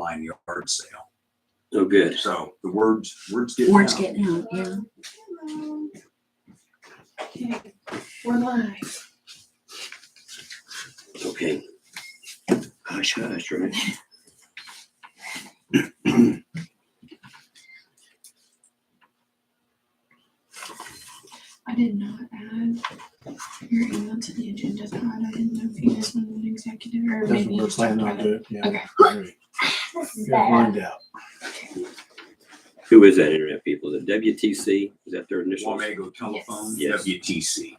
online yard sale. Oh, good. So the words getting Words out. getting out, yeah. Okay, we're live. Okay. Hush, hush, right? I did not add your email to the agenda, Todd. I didn't know if you guys wanted an executive or That's maybe what you we're just talked planning on about it. doing, yeah. Okay. Great. Got lined out. Who is that internet people? The WTC? Is that their initials? Wamego Telephone, Yes. WTC.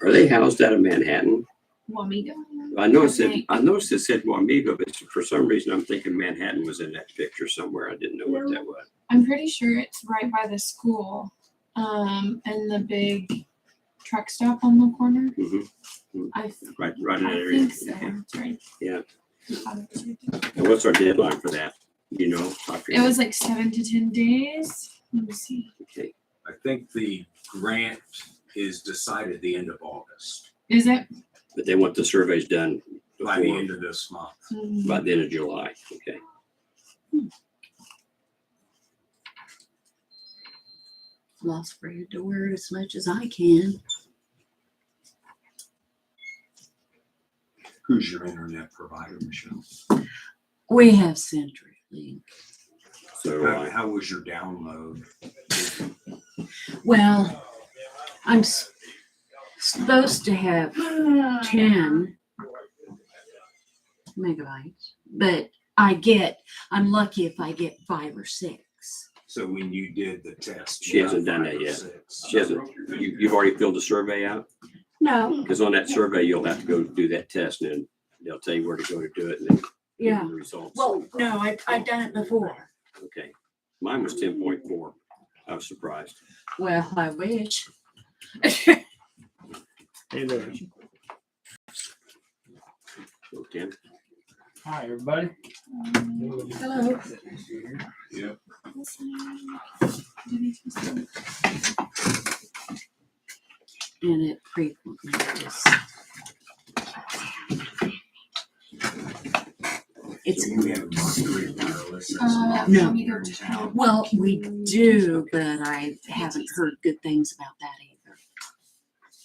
Are they housed out of Manhattan? Wamigo. I noticed it said Wamego, but for some reason I'm thinking Manhattan was in that picture somewhere. I didn't know what that was. I'm pretty sure it's right by the school, and the big truck stop on the corner. Mm-hmm. I Right in that area. think so. Okay. That's right. Yeah. I thought it was right there. And what's our deadline for that? You know? It was like 7 to 10 days. Let me see. Okay. I think the grant is decided the end of August, Is it? But they want the surveys done by the before, end of this month. by the end of July. Okay. I'll spread the word as much as I can. Who's your internet provider, Michelle? We have CenturyLink. So How was your download? Well, I'm supposed to have 10 megabytes, but I'm lucky if I get 5 or 6. So when you did the test, She hasn't done that yet. She hasn't. You've already filled the survey out? No, Because on that survey, you'll have to go do that test and then they'll tell you where to go to do it and then give yeah. you the results. Well, no, I've done it before. Okay. Mine was 10.4. I was surprised. Well, I wish. Hey there. So 10. Hi, everybody. Hello. Yep. And it frequently is. It's, So you have Mercury wireless. No. Wamigo Town. well, we do, but I haven't heard good things about that either.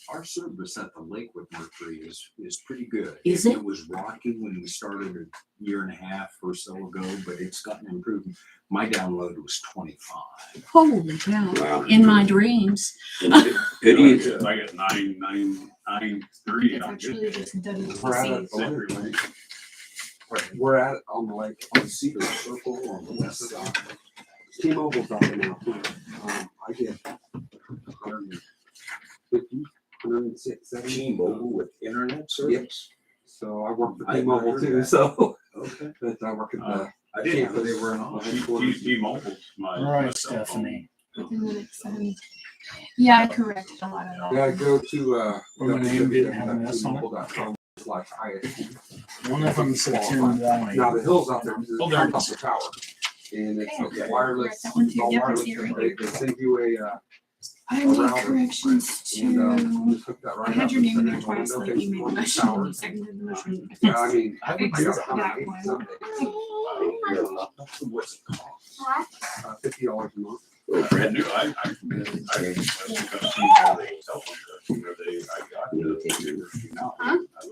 Our service at the lake with Mercury is pretty good. Is it? It was rocky when we started a year and a half or so ago, but it's gotten improved. My download was 25. Holy cow. Wow. In my dreams. And who do you, I got 993. It's actually just We're at WTC. the lake. We're at on the lake on Cedar Circle on the west side. T-Mobile's out there now too. I get 150, 106, 70. T-Mobile with internet service? So I work for I T-Mobile heard too, that. so. Okay. But I work at the I didn't know they were in office. T-Mobile's my. All right, Stephanie. Within the next 7. Yeah, I corrected a lot of that. Yeah, go to Or my name didn't have an S on it. www.t-mobile.com/ISP. One of them said 10 wine. Now the hills out there, Oh, there it it's is. the tower. And it's Okay. wireless, That one too. all Yep, I wireless. see it right They send you a, I made router. corrections and, to. just hook that right I had up your and name in send there it to one twice, like location you made on the the motion, tower. and you seconded the motion. Yeah, I mean, I I fixed got that 108 one. someday. What's it cost? $50 a month. oh, I Brett? knew, I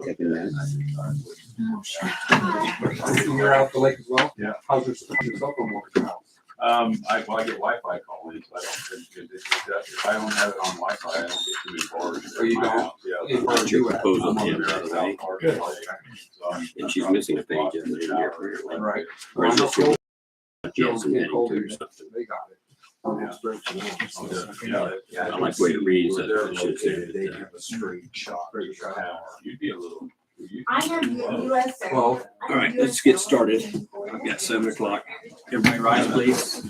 Taking that. Oh, shit. You're out the lake as well? Yeah. How's your cell phone working out? I get Wi-Fi calling, so I don't, if I don't have it on Wi-Fi, I don't get too many bars. Oh, you don't? Yeah. Where are you at? Proposal I'm on in, the by the way. south part Good. of the lake, so I'm- And she's missing a page in there apparently. Right. Or is this your- Joe Yes, and and heading Cole, to or something. they got it. Yeah. I like the way it reads. Where That they're it should say located, they that, have a straight shot. Straight shot. You'd be a little. I have US. Well, all right, let's get started. I've got 7 o'clock. Everybody rise, please.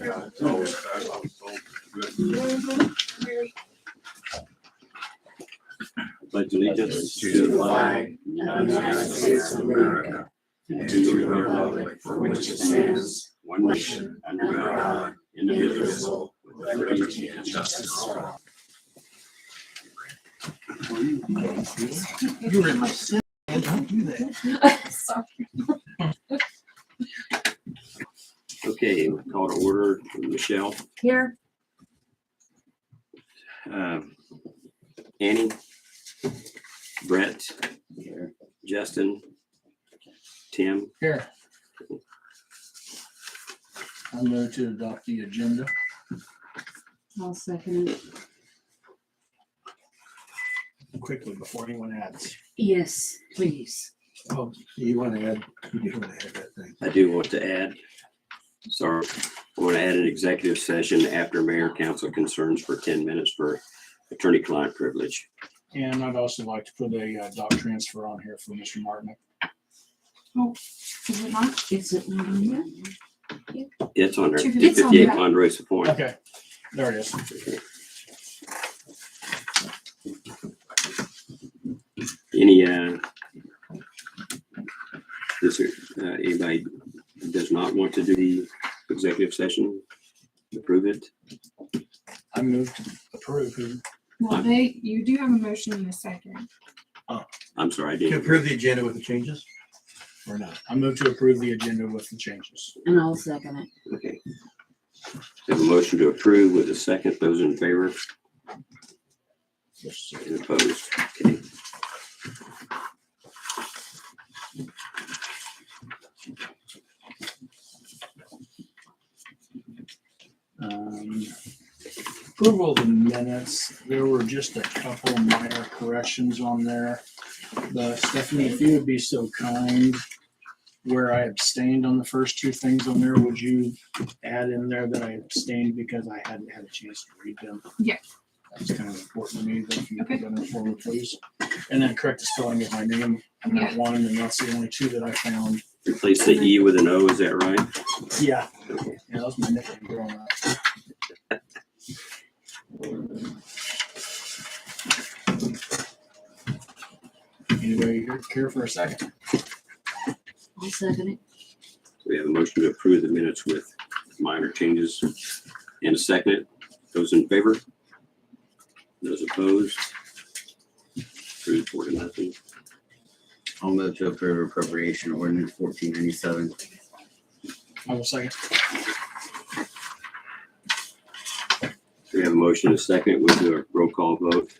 Pledge allegiance to the flag United States of America, and to the republic for which it stands, one nation, under God, indivisible, with liberty and justice for all. You were in my sin. Don't do that. Sorry. Okay, call to order. Michelle, Here, Annie, Brett, Justin, Tim. Here. I move to adopt the agenda. I'll second it. Quickly before anyone adds. Yes, please. Oh, you want to add, you want to add that thing? I do want to add, sorry, I want to add an executive session after mayor council concerns for 10 minutes for attorney-client privilege. And I'd also like to put a doc transfer on here for Mr. Martin. Is it not? Is it not on there? It's on there, It's on 258 there. Ponderosa Point. Okay, there it is. Any, anybody does not want to do the executive session, approve it? I move to approve. Well, you do have a motion in a second. I'm sorry, I To didn't. approve the agenda with the changes or not? I move to approve the agenda with the changes. And I'll second it. Okay. Have a motion to approve with a second. Those in favor and opposed. Okay. Approval of the minutes, there were just a couple minor corrections on there. But Stephanie, if you would be so kind, where I abstained on the first two things on there, would you add in there that I abstained because I hadn't had a chance to read them? Yeah. That's kind of important to me, that if you Okay. put that in for me, please. And then correct the spelling of my name on that Yeah. one, and that's the only two that I found. Replace the E with an O, is that right? Yeah. Yeah, that was my nickname growing up. Anybody care for a second? I'll second it. We have a motion to approve the minutes with minor changes and a second. Those in favor? Those opposed? Approved 4-0. I'll move to approve appropriation ordinance 1497. I will second. We have a motion and a second. We'll do a roll call vote.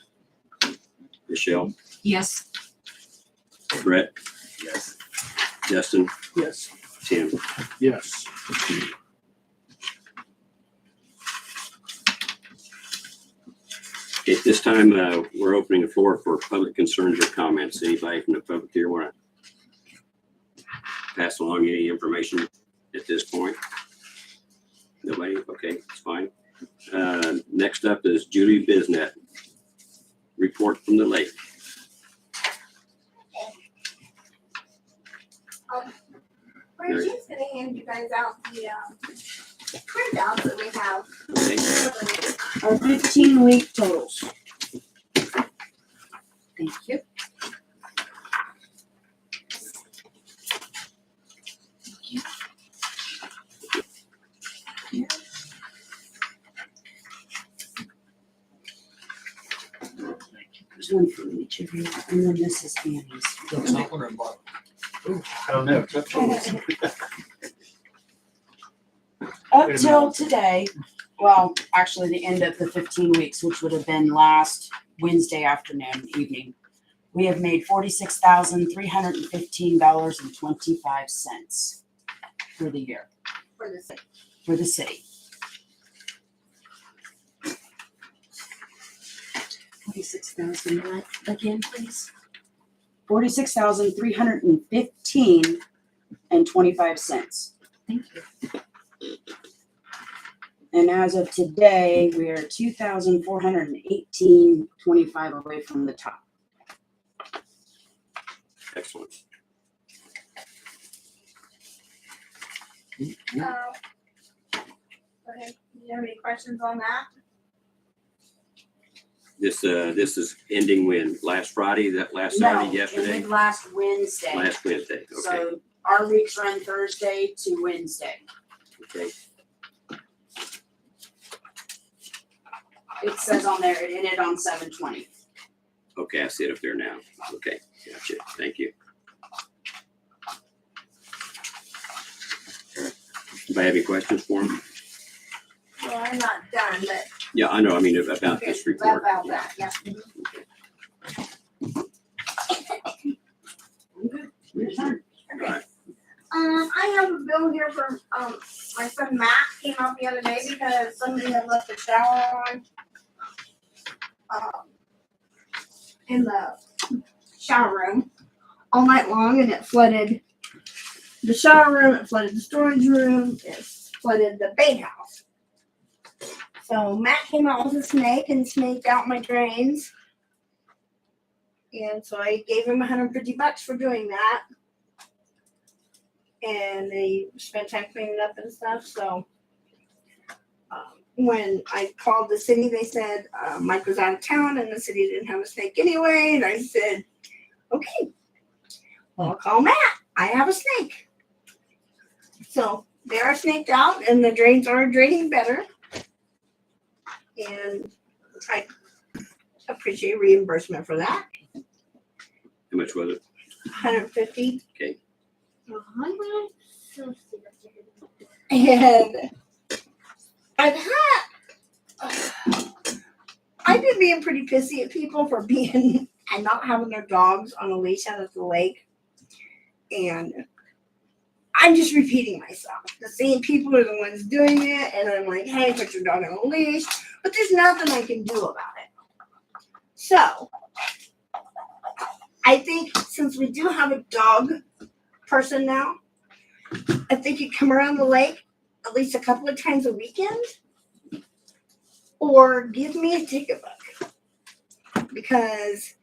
Michelle, Yes. Brett, Yes. Justin, Yes. Tim. Yes. At this time, we're opening the floor for public concerns or comments. Anybody from the public here want to pass along any information at this point? Nobody? Okay, it's fine. Next up is Julie Bisnet. Report from the lake. We're just gonna hand you guys out the printouts that we have. Okay. Our 15-week totals. Thank you. There's one for each of you, and then this is Annie's. I don't know. Up till today, well, actually the end of the 15 weeks, which would have been last Wednesday afternoon, evening, we have made $46,315.25 for the year, For the city. for the city. 46,000, what, again, please? $46,315.25. Thank you. And as of today, we are 2,418.25 away from the top. Excellent. Go ahead. Do you have any questions on that? This is ending when? Last Friday, last No, Saturday, it yesterday? was last Wednesday. Last Wednesday, okay, So our weeks run Thursday to Wednesday. okay. It says on there, it ended on 7/20. Okay, I see it up there now. Okay, gotcha. Thank you. Anybody have any questions for him? Well, I'm not done, but. Yeah, I know. I mean, about this report. About Yeah. that, yeah. Right. I have a bill here from, my son Matt came out the other day because somebody had left the shower on. In the shower room all night long, and it flooded the shower room, it flooded the storage room, it flooded the bait house. So Matt came out with a snake and snaked out my drains. And so I gave him $150 for doing that. And they spent time cleaning up and stuff. So when I called the city, they said Mike was out of town and the city didn't have a snake anyway. And I said, okay, well, I'll call Matt. I have a snake. So they are snaked out and the drains are draining better. And I appreciate reimbursement for that. How much was it? $150. Okay. And I've been being pretty pissy at people for being and not having their dogs on a leash out at the lake. And I'm just repeating myself. The same people are the ones doing it, and I'm like, hey, put your dog on a leash. But there's nothing I can do about it. So I think since we do have a dog person now, I think you come around the lake at least a couple of times a weekend, or give me a ticket book, because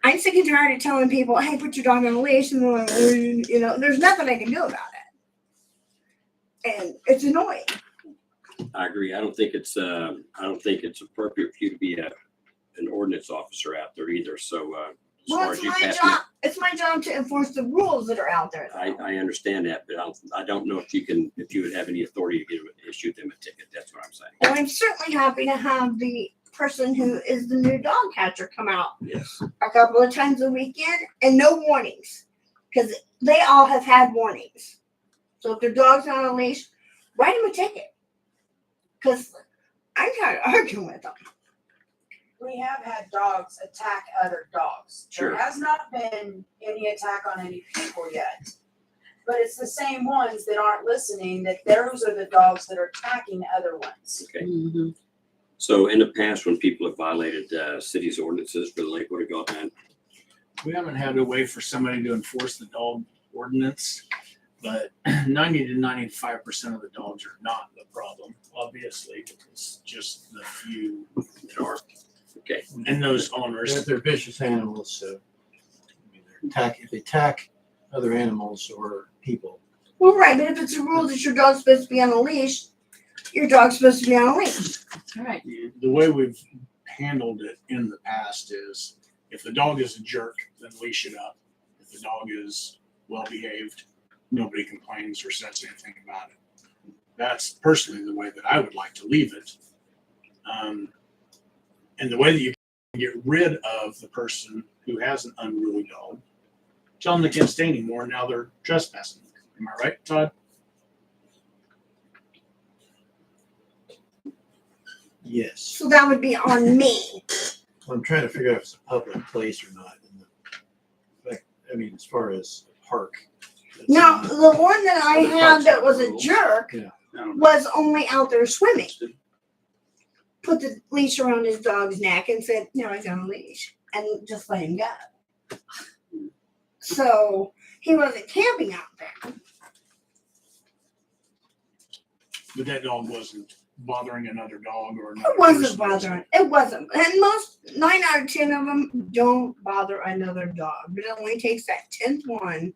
I'm sick and tired of telling people, "Hey, put your dog on a leash," and they're like, you know, there's nothing I can do about it, and it's annoying. I agree. I don't think it's appropriate for you to be an ordinance officer out there either. So as Well, far it's as you my pass job. It's my job to enforce the rules that are out there. I understand that, but I don't know if you would have any authority to issue them a ticket. That's what I'm saying. And I'm certainly happy to have the person who is the new dog catcher come out Yes. a couple of times a weekend, and no warnings, because they all have had warnings. So if their dog's not on a leash, write them a ticket, because I'm tired of arguing with them. We have had dogs attack other dogs. Sure. There has not been any attack on any people yet. But it's the same ones that aren't listening, that those are the dogs that are attacking other ones. Okay. Mm-hmm. So in the past, when people have violated city's ordinances for the lake, what have you all done? We haven't had a way for somebody to enforce the dog ordinance, but 90 to 95% of the dogs are not the problem, obviously. It's just the few That are okay. and those owners. They're vicious animals, so I mean, if they attack other animals or people. Well, right, but if it's a rule that your dog's supposed to be on a leash, your dog's supposed to be on a leash. All right. The way we've handled it in the past is if the dog is a jerk, then leash it up. If the dog is well behaved, nobody complains or says anything about it. That's personally the way that I would like to leave it. And the way that you can get rid of the person who has an unruly dog, tell them they can't stay anymore. Now they're trespassing. Am I right, Todd? Yes. So that would be on me. I'm trying to figure out if it's a public place or not. I mean, as far as a park. Now, the one that I had that was a jerk Yeah. was only out there swimming. Put the leash around his dog's neck and said, "No, he's on a leash," and just let him go. So he wasn't camping out there. But that dog wasn't bothering another dog or It another wasn't person. bothering. It wasn't. And most 9 out of 10 of them don't bother another dog. But it only takes that 10th one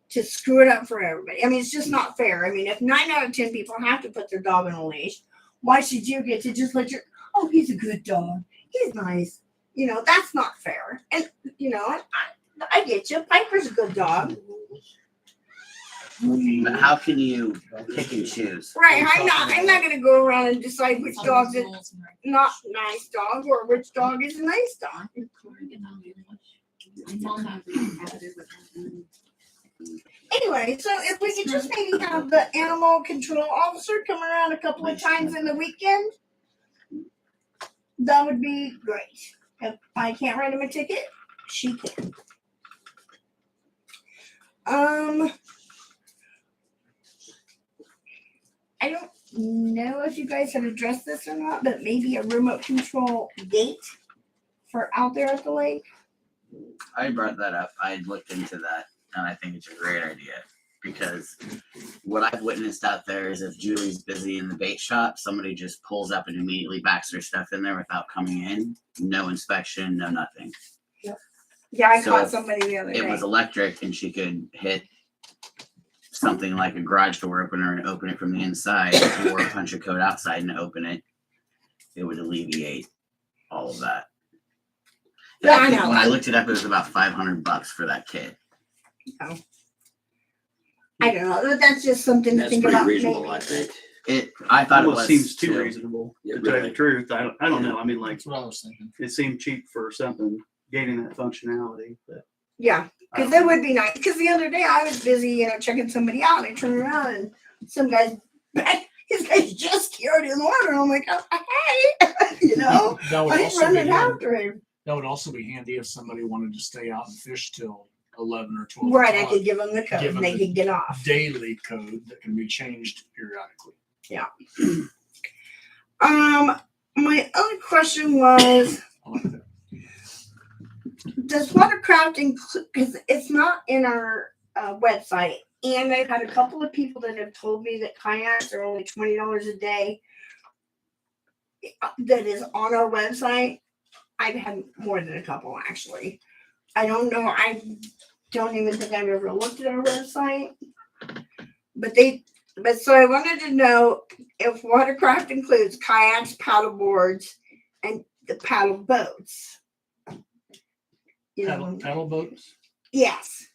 to screw it up for everybody. I mean, it's just not fair. I mean, if 9 out of 10 people have to put their dog on a leash, why should you get to just let oh, he's a good dog. He's nice. You know, that's not fair. And, you know, I get you. Piper's a good dog. But how can you pick and choose? Right. I'm not going to go around and decide which dog's a not nice dog or which dog is a nice dog. Anyway, so if we could just maybe have the animal control officer come around a couple of times in the weekend, that would be great. If I can't write him a ticket, she can. I don't know if you guys have addressed this or not, but maybe a remote control gate for out there at the lake. I brought that up. I looked into that, and I think it's a great idea because what I've witnessed out there is if Julie's busy in the bait shop, somebody just pulls up and immediately backs their stuff in there without coming in. No inspection, no nothing. Yeah, I So caught if somebody the other It day. was electric, and she could hit something like a garage door opener and open it from the inside, or punch a code outside and open it. It would alleviate all of that. And Yeah, I think know. When I looked it up, it was about $500 for that kit. I don't know. That's just something to That's think pretty about. reasonable, maybe. I think. I thought it Almost was seems too too. reasonable, Yeah, to tell you really. the truth. I don't know. I mean, like, That's what I was thinking. it seemed cheap for something, gaining that functionality, but. Yeah, because that would be nice. Because the other day I was busy, checking somebody out, and I turned around and some guy's back. His guy's just carried in water. And I'm like, oh, hey, That would I'm also be running handy. after him. That would also be handy if somebody wanted to stay out and fish till 11 or 12 Right, I o'clock. could give them the code, Give 'em and they the could get off. Daily code that can be changed periodically. My other question was, I like that. does watercraft include? Because it's not in our website, and I've had a couple of people that have told me that kayaks are only $20 a day. That is on our website. I've had more than a couple actually. I don't know. I don't even think I've ever looked at our website. But so I wanted to know if watercraft includes kayaks, paddle boards, and the paddle boats. Paddle boats? Yes.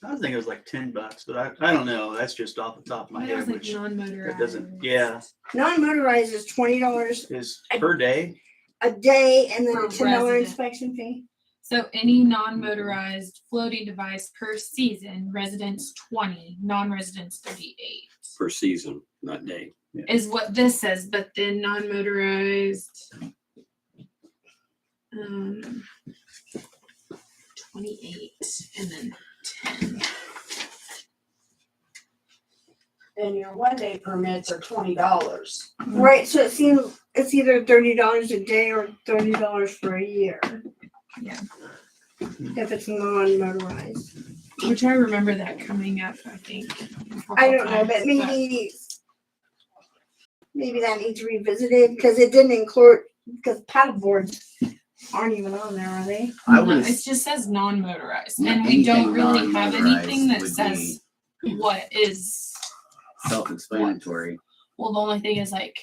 I was thinking it was like $10, but I don't know. That's just off the top of my Mine head, was like which non-motorized. that doesn't. Yeah, Non-motorized is $20 is per day. a day, and then For a $10 resident. inspection fee. So any non-motorized floating device per season, residents 20, non-residents 38 Per season, not day. is what this says, but then non-motorized 28 and then 10. And your one day permits are $20. Right. So it seems it's either $30 a day or $30 for a year. Yeah. If it's non-motorized. Which I remember that coming up, I think. I don't know, but maybe that needs revisited because it didn't include, because paddle boards aren't even on there, are they? I No, was it just says non-motorized, Yeah, and we don't anything really have anything that non-motorized says what is. self-explanatory. Well, the only thing is like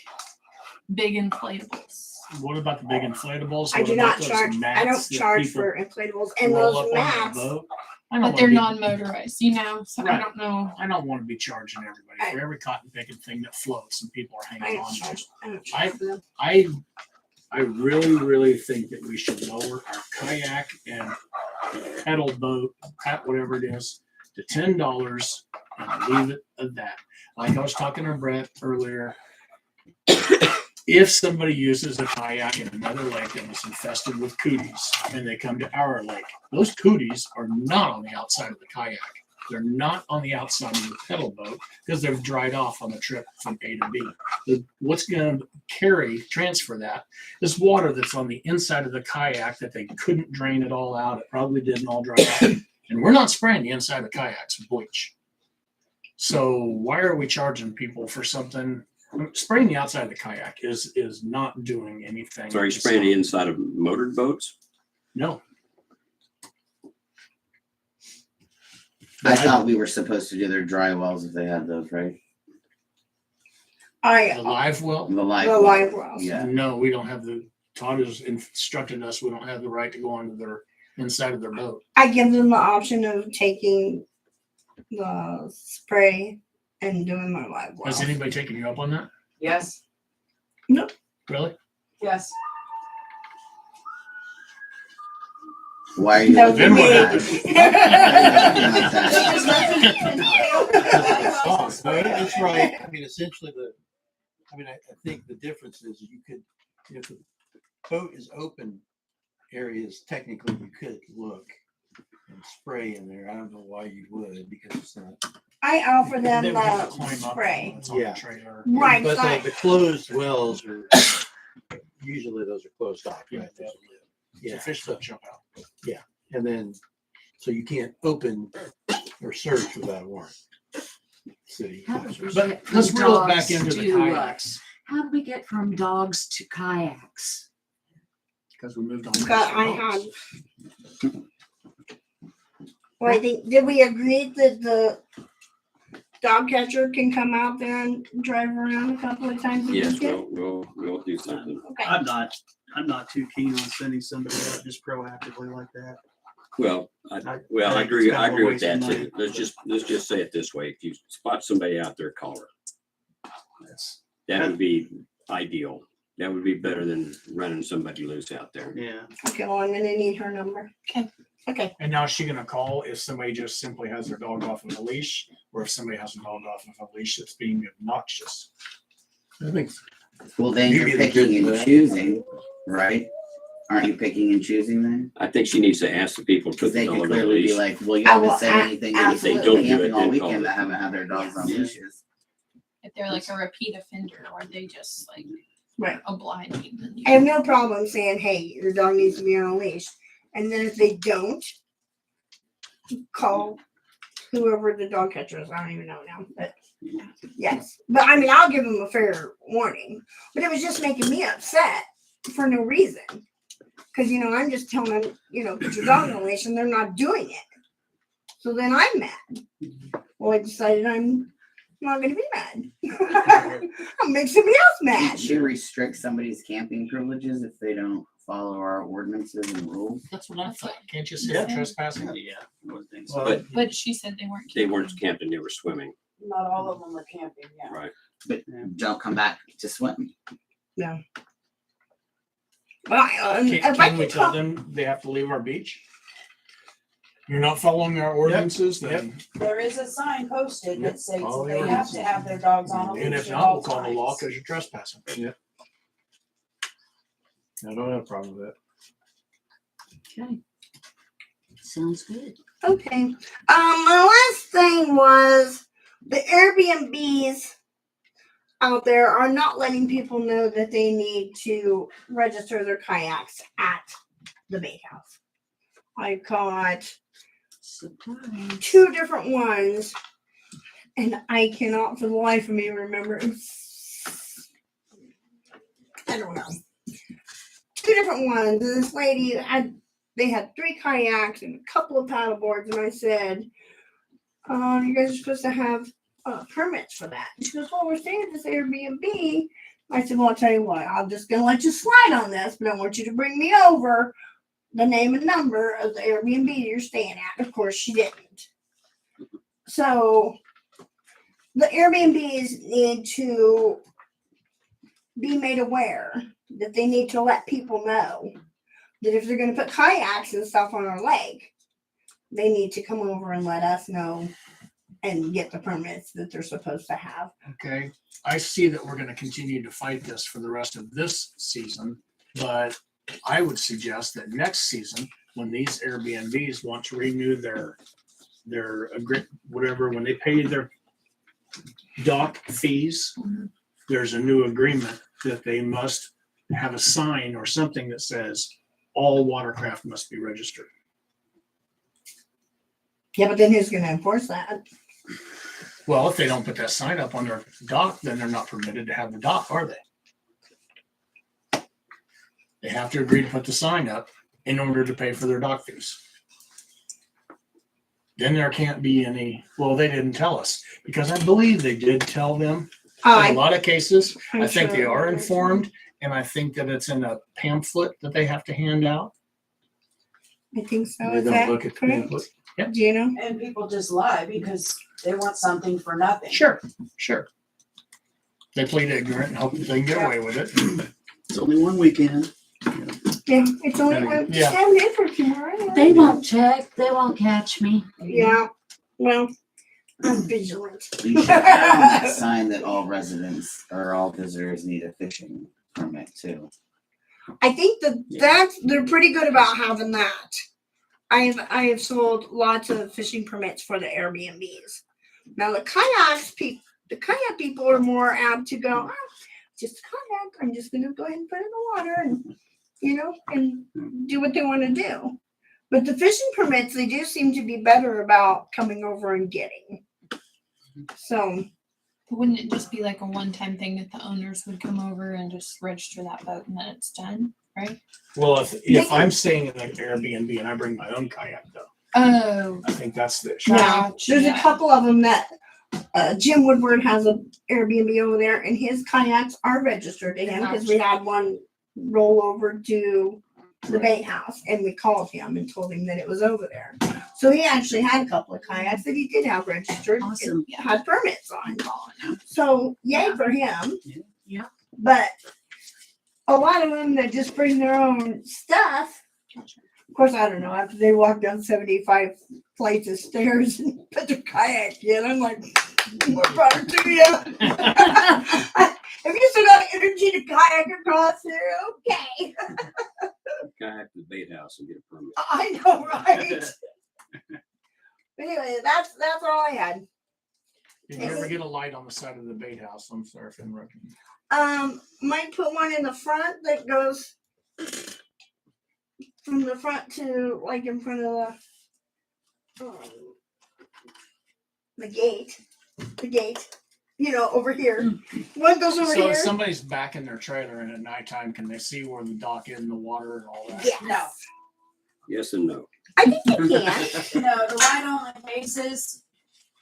big inflatables. What about the big inflatables? I What do about not those charge. I mats don't that charge people for inflatables and roll those up on their mats. boat? I don't But wanna they're be- non-motorized, so I Right. don't know. I don't want to be charging everybody I- for every cotton picking thing that floats and people are I hanging don't on to. charge. I don't charge for them. I really think that we should lower our kayak and pedal boat, whatever it is, to $10 and leave it at that. Like I was talking to Brett earlier, if somebody uses a kayak in another lake that was infested with cooties and they come to our lake, those cooties are not on the outside of the kayak. They're not on the outside of the pedal boat because they've dried off on the trip from A to B. What's going to transfer that is water that's on the inside of the kayak that they couldn't drain it all out. It probably didn't all dry out. And we're not spraying the inside of the kayaks with bleach. So why are we charging people for something? Spraying the outside of the kayak is not doing anything. So are you spraying the inside of motored boats? No. I thought we were supposed to do their dry wells if they had those, right? The live well? The live. The live wells. Yeah. No, we don't have Todd has instructed us, we don't have the right to go onto their inside of their boat. I give them the option of taking the spray and doing my live well. Has anybody taken you up on that? Yes, Really? yes. Why are you That was Then looking what at that? Oh, no, it's right. I mean, essentially I think the difference is you could, if the boat is open areas, technically you could look and spray in there. I don't know why you would, because it's not. I offer them They would have to the climb up spray. It's on the Yeah. trailer. Right, But so the closed wells are, usually those are closed off, right? Yeah. The Yeah, fish so, will jump out. and then, so you can't open or search without a warrant. City. How did we But get let's from reel it back dogs into the to, kayaks. How did we get from dogs to kayaks? Because we moved on. got, I had. Well, I think, did we agree that the dog catcher can come out there and drive around a couple of times a Yes, weekend? we'll do something. Okay. I'm not too keen on sending somebody out just proactively like that. Well, I think agree, it's I kind of a agree with waste of that too. money. Let's just say it this way. If you spot somebody out there, call her. That's- That would be ideal. That would be better than running somebody loose out there. Yeah. Okay, well, I'm gonna need her number. Okay. Okay. And now is she gonna call if somebody just simply has their dog off of a leash, or if somebody has a dog off of a leash that's being obnoxious? I think Well, then You'd you're be the picking judge of and that. choosing, right? Aren't you picking and choosing then? I think she needs to ask the people to Because put the they dog could on a clearly be leash. like, well, you I haven't will said anything a- to If they people don't do it, camping all then call weekend it. that haven't had their dogs on Yeah. leashes. If they're like a repeat offender or they just like Right. obliging. Then you I have no problem saying, hey, your dog needs to be on a leash. And then if they don't, call whoever the dog catcher is. I don't even know now, but yes. But I mean, I'll give them a fair warning. But it was just making me upset for no reason. Because, I'm just telling them, put your dog on a leash and they're not doing it. So then I'm mad. Well, I decided I'm not going to be mad. I'll make somebody else Can mad. she restrict somebody's camping privileges if they don't follow our ordinances and rules? That's what I thought. Can't you see Yeah. trespassing? Yeah. I would think so. But But she said they weren't. they weren't camping. camping, they were swimming, Not all of them are camping, yeah. right? Don't come back to swim. Well, Can, if I can we can tell talk, them they have to leave our beach? You're not following our ordinances, then, There is a sign posted that states All that the they have to have their dogs on a leash and if at not, all we'll call the law times. because you're trespassing. I don't have a problem with that. Okay. Sounds good. okay. My last thing was the Airbnbs out there are not letting people know that they need to register their kayaks at the bait house. I caught Surprise. 2 different ones, and I cannot for the life of me remember. I don't know. 2 different ones. And this lady they had 3 kayaks and a couple of paddle boards, and I said, you guys are supposed to have permits for that. And she goes, well, we're staying at this Airbnb. I said, well, I'll tell you what, I'm just gonna let you slide on this, but I want you to bring me over the name and number of the Airbnb you're staying at. Of course, she didn't. So the Airbnbs need to be made aware that they need to let people know that if they're going to put kayaks and stuff on our lake, they need to come over and let us know and get the permits that they're supposed to have. Okay, I see that we're gonna continue to fight this for the rest of this season, but I would suggest that next season, when these Airbnbs want to renew their whatever, when they pay their dock fees, there's a new agreement that they must have a sign or something that says all watercraft must be registered. Yeah, but then who's going to enforce that? Well, if they don't put that sign up on their dock, then they're not permitted to have the dock, are they? They have to agree to put the sign up in order to pay for their dock fees. Then there can't be any, well, they didn't tell us, because I believe they did tell them in a lot of cases. I think they are informed, and I think that it's in a pamphlet that they have to hand out. I think so. They Is don't that look at the correct? pamphlet. Do you know? And people just lie because they want something for nothing. Sure. They plead ignorant and hope that they can get away with it. It's only one weekend. Yeah, it's only Yeah. just having it for tomorrow. They won't check. They won't catch me. Yeah. Well, I'm vigilant. You should add on that sign that all residents or all visitors need a fishing permit too. I think that they're pretty good about having that. I have sold lots of fishing permits for the Airbnbs. Now the kayak people are more apt to go, oh, just a kayak. I'm just gonna go ahead and put it in the water and and do what they want to do. But the fishing permits, they do seem to be better about coming over and getting. So Wouldn't it just be like a one-time thing that the owners would come over and just register that boat and then it's done, right? Well, if I'm staying in an Airbnb and I bring my own kayak though, Oh, I think that's the issue. yeah, Gotcha. there's a couple of them that Jim Woodward has a Airbnb over there, and his kayaks are registered to him because we had one roll over to the bait house, and we called him and told him that it was over there. So he actually had a couple of kayaks that he did have registered, Awesome. and had permits on. So yay for him. Yeah. But a lot of them that just bring their own stuff. Of course, I don't know. After they walk down 75 flights of stairs and put their kayak in, I'm like, more power to you. If you still got energy to kayak across here, okay. Kayak to the bait house and get a permit. I know, right? But anyway, that's all I had. Did you ever get a light on the side of the bait house? I'm sorry if I'm interrupting. Might put one in the front that goes from the front to like in front of the gate. The gate. Over here. One goes over So here. if somebody's back in their trailer and at nighttime, can they see where the dock is and the water and all that? Yes. No. Yes and no. I think you can. No, the light only faces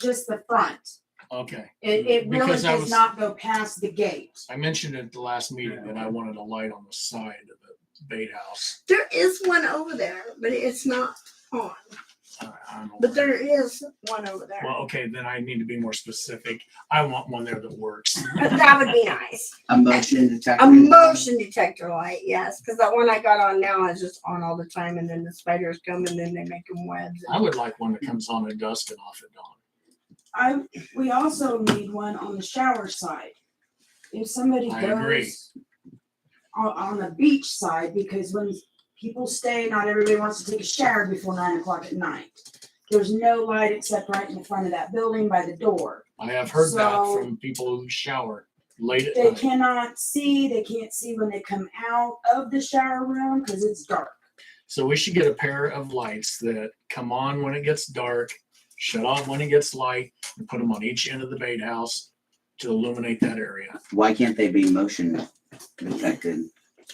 just the front. Okay. It really Because I does was- not go past the gate. I mentioned at the last meeting that I wanted a light on the side of the bait house. There is one over there, but it's not on. I don't know. But there is one over there. Well, okay, then I need to be more specific. I want one there that works. That would be nice. A motion detector. A motion detector light, yes, because that one I got on now is just on all the time, and then the spiders come and then they make them webs. I would like one that comes on at dusk and off at dawn. We also need one on the shower side. If somebody I agree. goes on the beach side, because when people stay, not everybody wants to take a shower before 9 o'clock at night. There's no light except right in the front of that building by the door. I have heard that So- from people who shower late at They night. cannot see, they can't see when they come out of the shower room because it's dark. So we should get a pair of lights that come on when it gets dark, shut off when it gets light, and put them on each end of the bait house to illuminate that area. Why can't they be motion detected?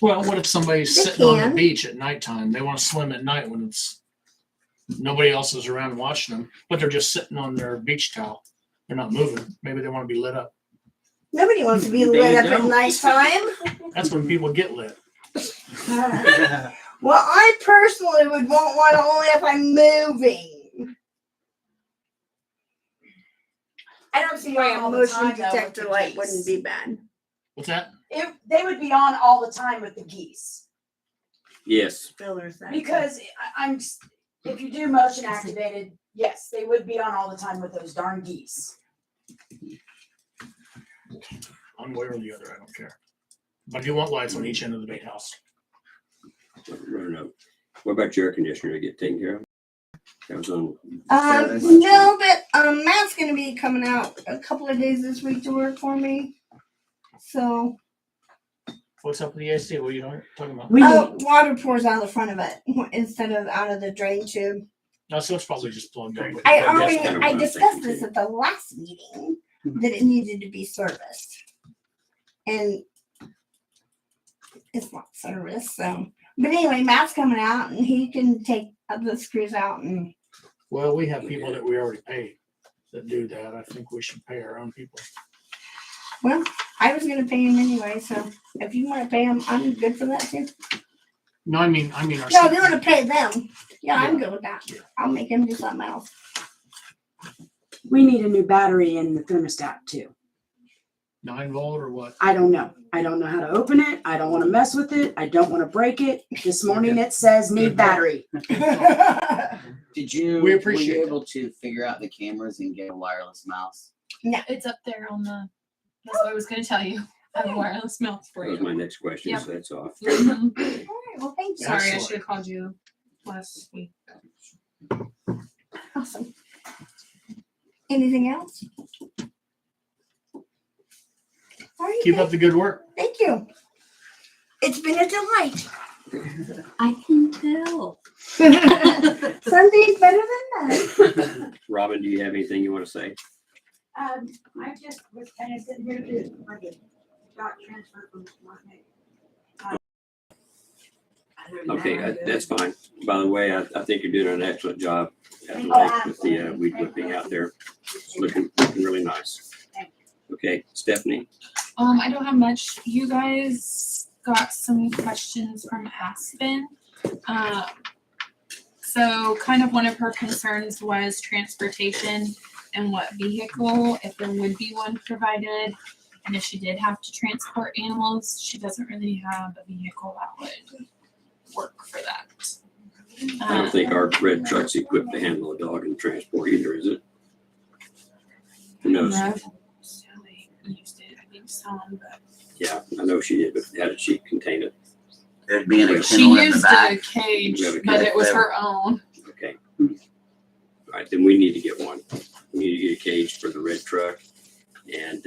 Well, what if somebody's They sitting on the can. beach at nighttime? They want to swim at night when it's nobody else is around watching them, but they're just sitting on their beach towel. They're not moving. Maybe they want to be lit up. Nobody wants to be They lit up at don't. nighttime. That's when people get lit. Well, I personally would want one only if I'm moving. I don't see why a All the motion time, though, with detector the light geese. wouldn't be bad. What's that? They would be on all the time with the geese. Yes. Because if you do motion activated, yes, they would be on all the time with those darn geese. One way or the other, I don't care. But I do want lights on each end of the bait house. No. What about your air conditioner? Did it get taken care of? That was on. No, but Matt's gonna be coming out a couple of days this week to work for me. So What's up with the AC? What are you talking about? water pours out the front of it instead of out of the drain tube. No, so it's probably just plugged up. I discussed this at the last meeting that it needed to be serviced. And it's not serviced, so. But anyway, Matt's coming out and he can take the screws out and. Well, we have people that we already paid that do that. I think we should pay our own people. Well, I was gonna pay him anyway, so if you wanna pay him, I'm good for that too. No, I mean our. No, if you wanna pay them, yeah, I'm good with that. Yeah. I'll make him do something else. We need a new battery in the thermostat too. 9 volt or what? I don't know. I don't know how to open it. I don't want to mess with it. I don't want to break it. This morning it says need battery. Did you, We were appreciate you that. able to figure out the cameras and get a wireless mouse? It's up there on the, that's what I was gonna tell you. I have a wireless mouse for That was you. my next question, Yep. so that's off. Mhm. All right, well, thank you. Sorry, I Excellent. should have called you last week. Awesome. Anything else? All right, Keep up the good work. thank you. It's been a delight. I can tell. Sunday's better than that. Robin, do you have anything you want to say? I just was kind of sitting here to like a got transferred from Martin. Okay, that's fine. By the way, I think you're doing an excellent job at the lake with the weed whipping out there. It's looking really nice. Okay, Stephanie, I don't have much. You guys got some questions from Aspen. So kind of one of her concerns was transportation and what vehicle, if there would be one provided. And if she did have to transport animals, she doesn't really have a vehicle that would work for that. I don't think our red truck's equipped to handle a dog and transport either, is it? Who knows? Sally used it, I think some, but Yeah, I know she did, but how did she contain it? It'd be in a she kennel in the used back. a cage, We have a but cage it was there. her own. Okay. All right, then we need to get one. We need to get a cage for the red truck. And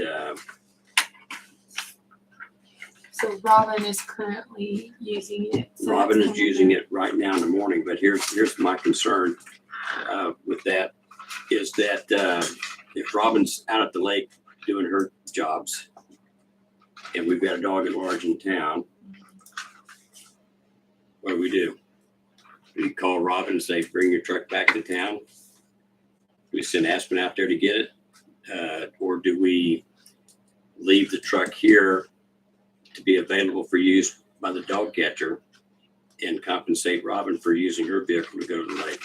So Robin is currently using it. So Robin that's is kind of using it right now in the morning, but here's my concern with that is that if Robin's out at the lake doing her jobs and we've got a dog at large in town, what do? Do we call Robin and say, bring your truck back to town? Do we send Aspen out there to get it? Or do we leave the truck here to be available for use by the dog catcher and compensate Robin for using her vehicle to go to the lake?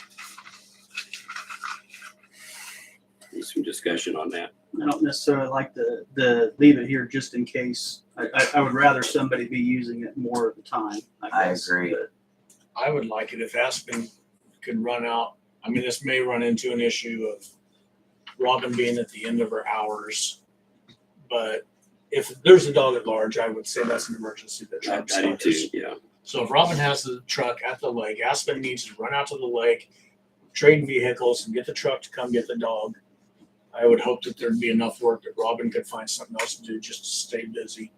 Need some discussion on that. I don't necessarily like the leave it here just in case. I would rather somebody be using it more of the time. I guess, agree. but I would like it if Aspen could run out. I mean, this may run into an issue of Robin being at the end of her hours. But if there's a dog at large, I would say that's an emergency that I truck do too, stoppers. yeah. So if Robin has the truck at the lake, Aspen needs to run out to the lake, trade vehicles and get the truck to come get the dog. I would hope that there'd be enough work that Robin could find something else to do just to stay busy.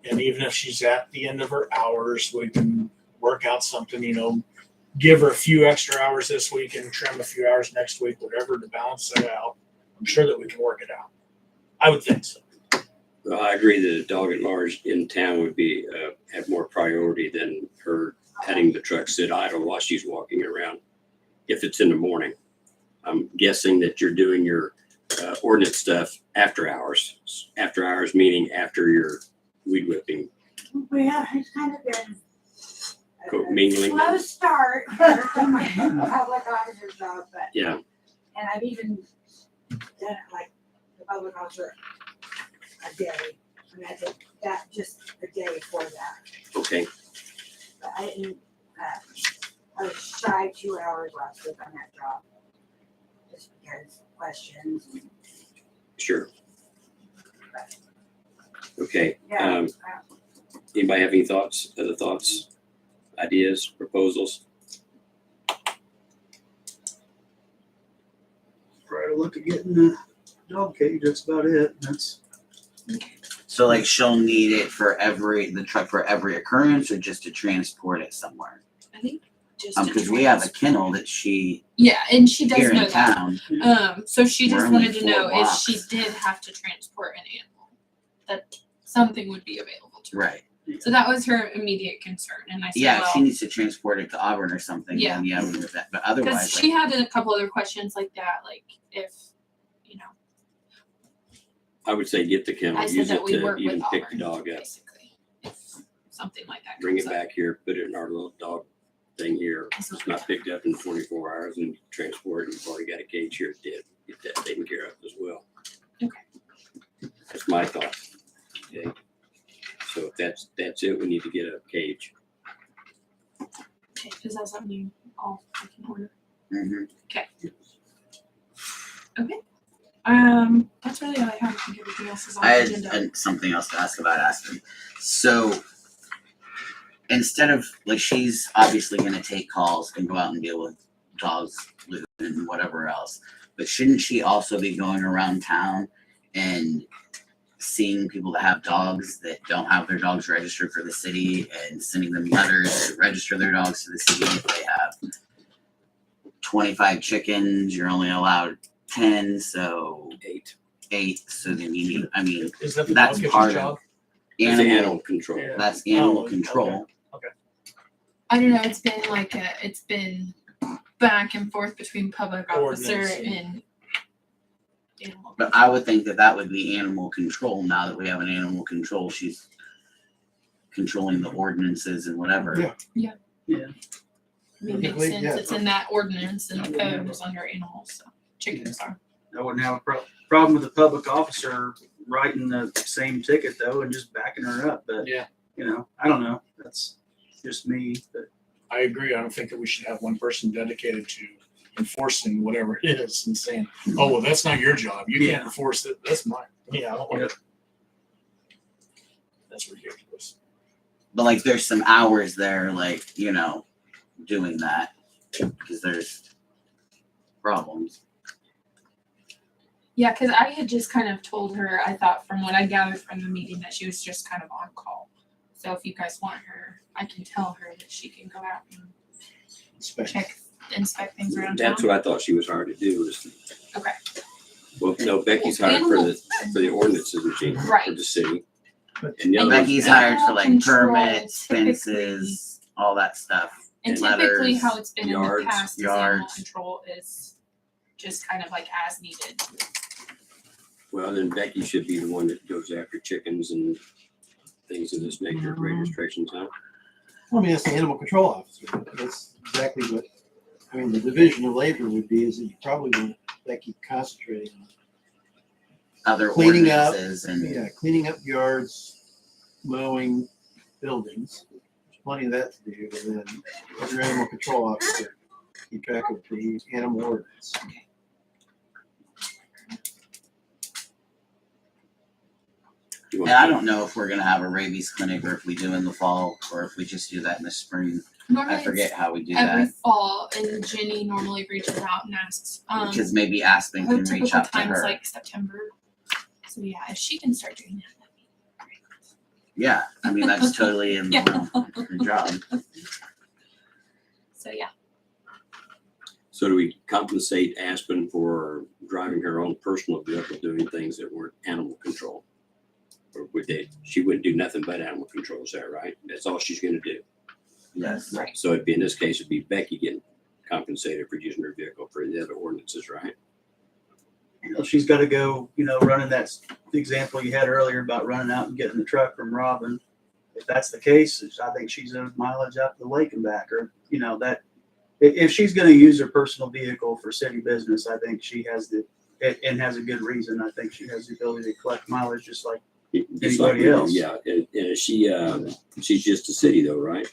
And even if she's at the end of her hours, we can work out something, give her a few extra hours this week and trim a few hours next week, whatever to balance it out. I'm sure that we can work it out. I would think so. Well, I agree that a dog at large in town would be have more priority than her having the truck sit idle while she's walking around. If it's in the morning, I'm guessing that you're doing your ordinance stuff after hours. After hours meaning after your weed whipping, Yeah, it's kind of been mingling. slow start in my public officer job, but, Yeah, and I've even done it like the public officer a day. And that's just a day for that. okay. But I didn't, I was shy 2 hours last week on that job. Just because questions and, Sure. Okay. yeah. Anybody have any thoughts, other thoughts, ideas, proposals? try to look at getting the dog cage. That's about it. That's So like she'll need it for the truck for every occurrence or just to transport it somewhere? I think just Because we have a kennel that she yeah, and she does here know in that. town. So she We're just only wanted to 4 know if she blocks. did have to transport an animal, that something would be available to her. Right. So that was her immediate concern, and I said, Yeah, if she well, needs to transport it to Auburn or something, Yeah. then yeah, we do that. But because otherwise, she like, had a couple other questions like that, like if, I would say get the kennel, I said use that it we to work even with pick Auburn, the dog up, basically, if something like that bring it comes up. back here, put it in our little dog thing here. That's what It's we not got. picked up in 24 hours and transported. You've already got a cage here. Get that taken care of as well. Okay. That's That's my thought. Okay. So if that's it, we need to get a cage. Okay, is that something you all can order? Mhm. That's really all I have. I think everything else is on I the had agenda. something else to ask about Aspen. So instead of like she's obviously going to take calls and go out and deal with dogs, loot, and whatever else, but shouldn't she also be going around town and seeing people that have dogs that don't have their dogs registered for the city and sending them letters to register their dogs to the city? If they have 25 chickens, you're only allowed 10, so 8. So then you need, I mean, Is that the that's dog catcher's part job? of It's animal. animal control. Yeah. That's animal Oh, control. I don't know. It's been back and forth between public officer Ordinance. and animal. But I would think that that would be animal control. Now that we have an animal control, she's controlling the ordinances and whatever. Yeah. I mean, it makes Technically, sense. yeah. It's in that ordinance and the code is under animals. So chickens are. I wouldn't have a problem with the public officer writing the same ticket though and just backing her up. But Yeah, you know, I don't know. That's just me. But I agree. I don't think that we should have one person dedicated to enforcing whatever it is and saying, oh, well, that's not your job. You can't enforce it. That's mine. Yeah, I don't want to. That's ridiculous. But like, there's some hours there, like, you know, doing that because there's problems. Yeah, because I had just kind of told her, I thought from what I gathered from the meeting that she was just kind of on call. So if you guys want her, I can tell her that she can go out and inspect things around town. That's what I thought she was hired to do. Was Okay. well, no, Becky's hired for the ordinances, isn't she? Right. For the city. But And the other Becky's one's- hired for like Control, permits, typically- fences, all that stuff. And letters, typically how it's been yards, in the past is animal yards. control is just kind of like as needed. Well, then Becky should be the one that goes after chickens and things of this nature, registrations, huh? I mean, that's the animal control officer. That's exactly what, I mean, the division of labor would be is that you probably want Becky concentrating on Other cleaning up, ordinances and cleaning up yards, mowing buildings. There's plenty of that to do. And then as your animal control officer, keep track of the animal ordinance. You And want- I don't know if we're gonna have a rabies clinic or if we do in the fall or if we just do that in the spring. Normally I forget how we do every that. fall, and Jenny normally reaches out and asks. Because maybe Aspen Her can reach typical out to time is her. like September. So yeah, if she can start doing that, that'd be great. Yeah, I mean, that's totally in Yeah. her job. So yeah, So do we compensate Aspen for driving her own personal vehicle, doing things that weren't animal control? Or would she wouldn't do nothing but animal control, is that right? That's all she's gonna do. Yes. right. So it'd be, in this case, it'd be Becky getting compensated for using her vehicle for the other ordinances, right? you know, she's got to go. You know, running that example you had earlier about running out and getting the truck from Robin. If that's the case, I think she's owed mileage out to the lake and back, or you know that. If she's going to use her personal vehicle for city business, I think she has and has a good reason. I think she has the ability to collect mileage just like Just like Anybody we do, else? Yeah, and she's just a city though, right?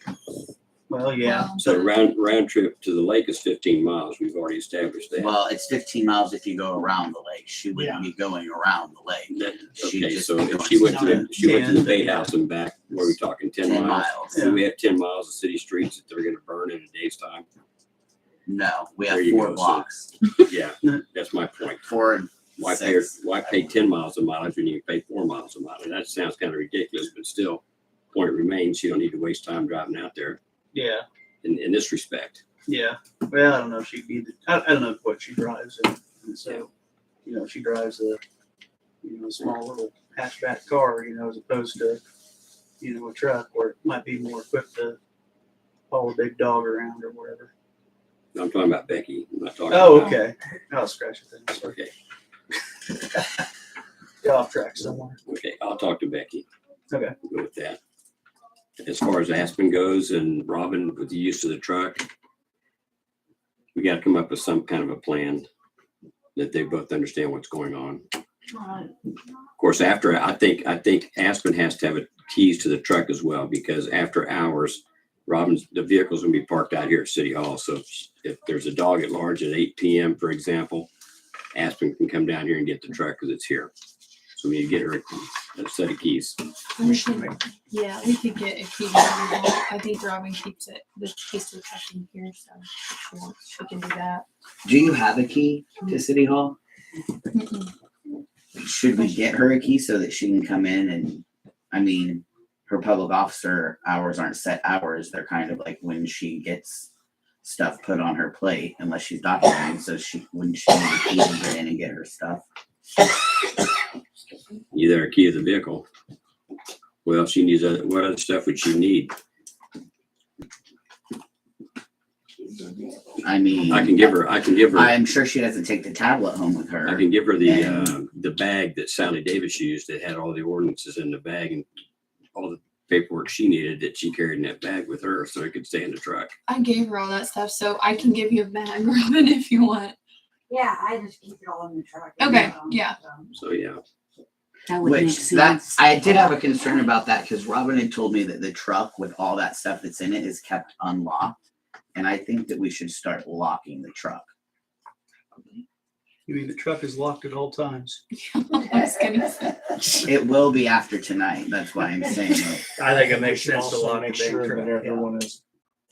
well, yeah. Well, So round trip to the lake is 15 miles. We've already established that. Well, it's 15 miles if you go around the lake. She wouldn't be going around the lake. She'd Okay, just so be if going she went to somewhere. the Bay House and back, what are we talking, 10 10 miles? miles. So we have 10 miles of city streets that they're gonna burn in a day's time. No, we have There you 4 go, so- blocks. Yeah, that's my point. 4 and Why 6. pay 10 miles a mileage when you can pay 4 miles a mile? That sounds kind of ridiculous, but still, point remains, you don't need to waste time driving out there Yeah. in this respect. Yeah. Well, I don't know if she'd be. I don't know what she drives, and so you know she drives a small little hatchback car, as opposed to a truck where it might be more equipped to haul a big dog around or whatever. I'm talking about Becky. I'm not talking Oh, about, okay. I'll scratch it then. Sorry. okay. Get off track somewhere. Okay, I'll talk to Becky. Okay. We'll go with that. As far as Aspen goes and Robin with the use of the truck, we got to come up with some kind of a plan that they both understand what's going on. Of course, after, I think Aspen has to have keys to the truck as well, because after hours, the vehicle's gonna be parked out here at City Hall. So if there's a dog at large at 8 PM, for example, Aspen can come down here and get the truck because it's here. So we need to get her a set of keys. We could get a key. I think Robin keeps it, the keys to the truck in here, so if she wants, she can do that. Do you have a key to City Hall? Mm-mm. Should we get her a key so that she can come in and, I mean, her public officer hours aren't set hours. They're kind of like when she gets stuff put on her plate, unless she's documenting, so wouldn't she need a key to get in and get her stuff? Either a key to the vehicle. Well, she needs what other stuff would she need? I mean, I can give her. I'm sure she doesn't take the tablet home with her. I can give her the bag that Sally Davis used that had all the ordinances in the bag and all the paperwork she needed that she carried in that bag with her, so it could stay in the truck. I gave her all that stuff, so I can give you a bag, Robin, if you want. Yeah, I just keep it all in the truck. Okay, yeah. So yeah. That would make Which that's, sense. I did have a concern about that because Robin had told me that the truck with all that stuff that's in it is kept unlocked. And I think that we should start locking the truck. You mean the truck is locked at all times? I was gonna say. It will be after tonight. That's why I'm saying that. I think it We makes should sense to also lock make the sure truck. that Yeah. everyone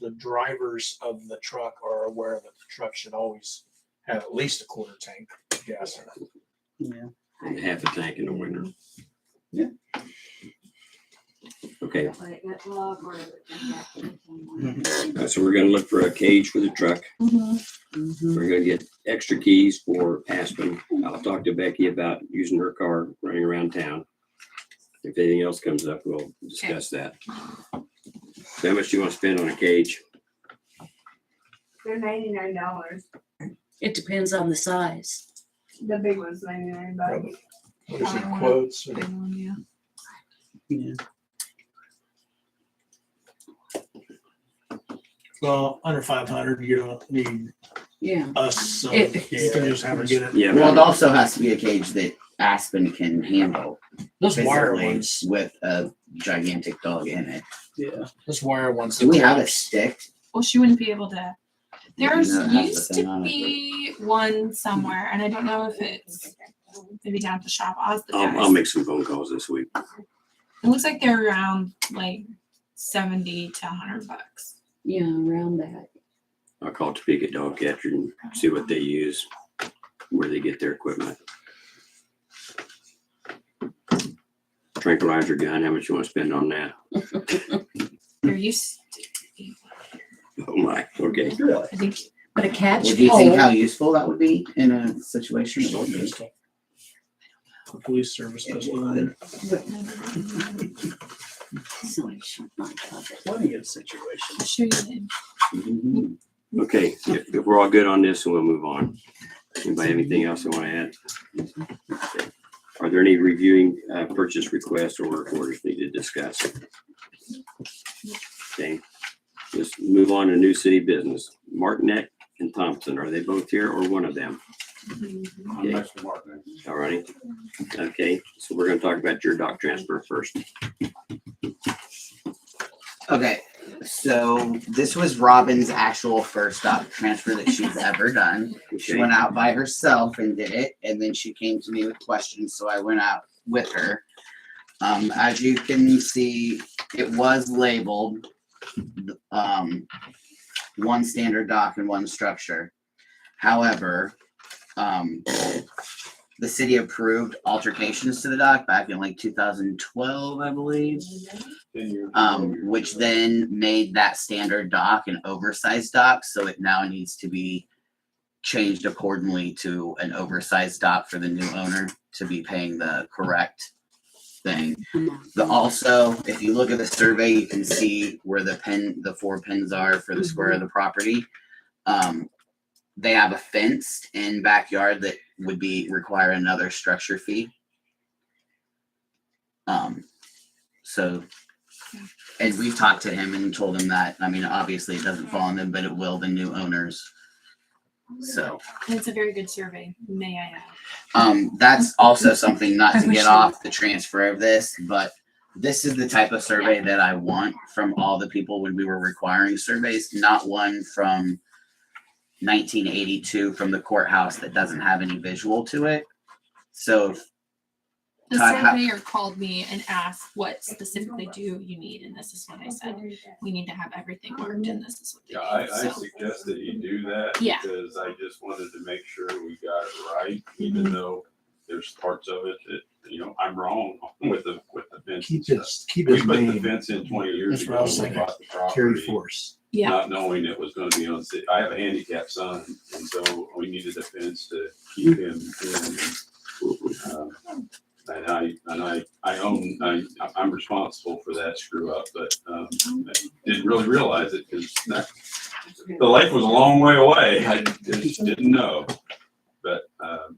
the drivers of the truck are aware that the truck should always have at least a quarter tank of gas in it. Yeah. And half a tank in the winter. Yeah. Okay, Mhm. so we're gonna look for a cage for the truck. Mm-hmm. We're gonna get extra keys for Aspen. I'll talk to Becky about using her car running around town. If anything else comes up, we'll discuss that. So how much do you want to spend on a cage? They're $99. It depends on the size. The big one's $99. What is it, Probably quotes? or- Big one, yeah. Yeah. Well, under 500, you don't need Yeah. us, so It- you can just have her get it. Yeah, Well, it but also has to be a cage that Aspen can handle Those wire physically ones, with a gigantic dog in it. Yeah. those wire ones. Do we have a stick? Well, she wouldn't be able to. There's No, it has the used thing to on it, be one somewhere, and I don't know if it's maybe down at the shop. I'll ask the I'll guys. make some phone calls this week. It looks like they're around like 70 to $100. Yeah, around that. I'll call Topeka Dog Catcher and see what they use, where they get their equipment. Tranquilizer gun, how much you want to spend on that? They're used to be. Oh my, okay. Really? I think But a catch Well, do you think pole, how useful that would be in a situation? Pistol, pistol. The police service pistol. so I should not have it. Plenty of situations. I'll show you the Mhm. Okay, if we're all good on this, we'll move on. Anybody have anything else they want to add? Okay. Are there any reviewing purchase requests or work orders need to discuss? Okay, let's move on to new city business. Martinet and Thompson, are they both here or one of them? I'm next to Martin. All righty. Okay, so we're gonna talk about your dock transfer first. Okay, so this was Robin's actual first dock transfer that she's ever done. She Okay. went out by herself and did it, and then she came to me with questions, so I went out with her. As you can see, it was labeled one standard dock and one structure. However, the city approved altercations to the dock back in like 2012, I believe. Which then made that standard dock an oversized dock, so it now needs to be changed accordingly to an oversized dock for the new owner to be paying the correct thing. Also, if you look at the survey, you can see where the 4 pins are for the square of the property. They have a fenced in backyard that would require another structure fee. So, and we've talked to him and told him that, I mean, obviously it doesn't fall on them, but it will the new owners So And it's a very good survey, may I add. that's also something not I to wish get so. off the transfer of this, but this is the type of survey that I want from all the people when we were requiring surveys, not one from 1982 from the courthouse that doesn't have any visual to it. So The Todd, how- surveyor called me and asked, what specifically do you need? And this is what I said. We need to have everything marked and this is what they Yeah, need. I So, suggest that you do that. Yeah. Because I just wanted to make sure we got it right, even though there's parts of it that, I'm wrong with the fence. and stuff. Keep We his put the name, fence in 20 years That's what I ago was when we thinking. bought the carry property, force. yeah, not knowing it was gonna be on city. I have a handicapped son, and so we needed a fence to keep him in. I'm responsible for that screw up, but I didn't really realize it because the lake was a long way away. I just didn't know. But,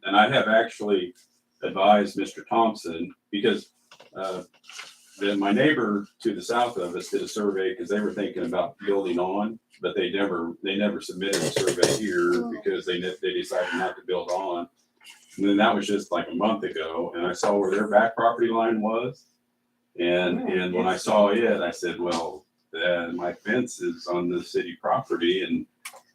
and I have actually advised Mr. Thompson because then my neighbor to the south of us did a survey because they were thinking about building on, but they never submitted a survey here because they decided not to build on. And then that was just like a month ago, and I saw where their back property line was. And when I saw it, I said, well, my fence is on the city property, and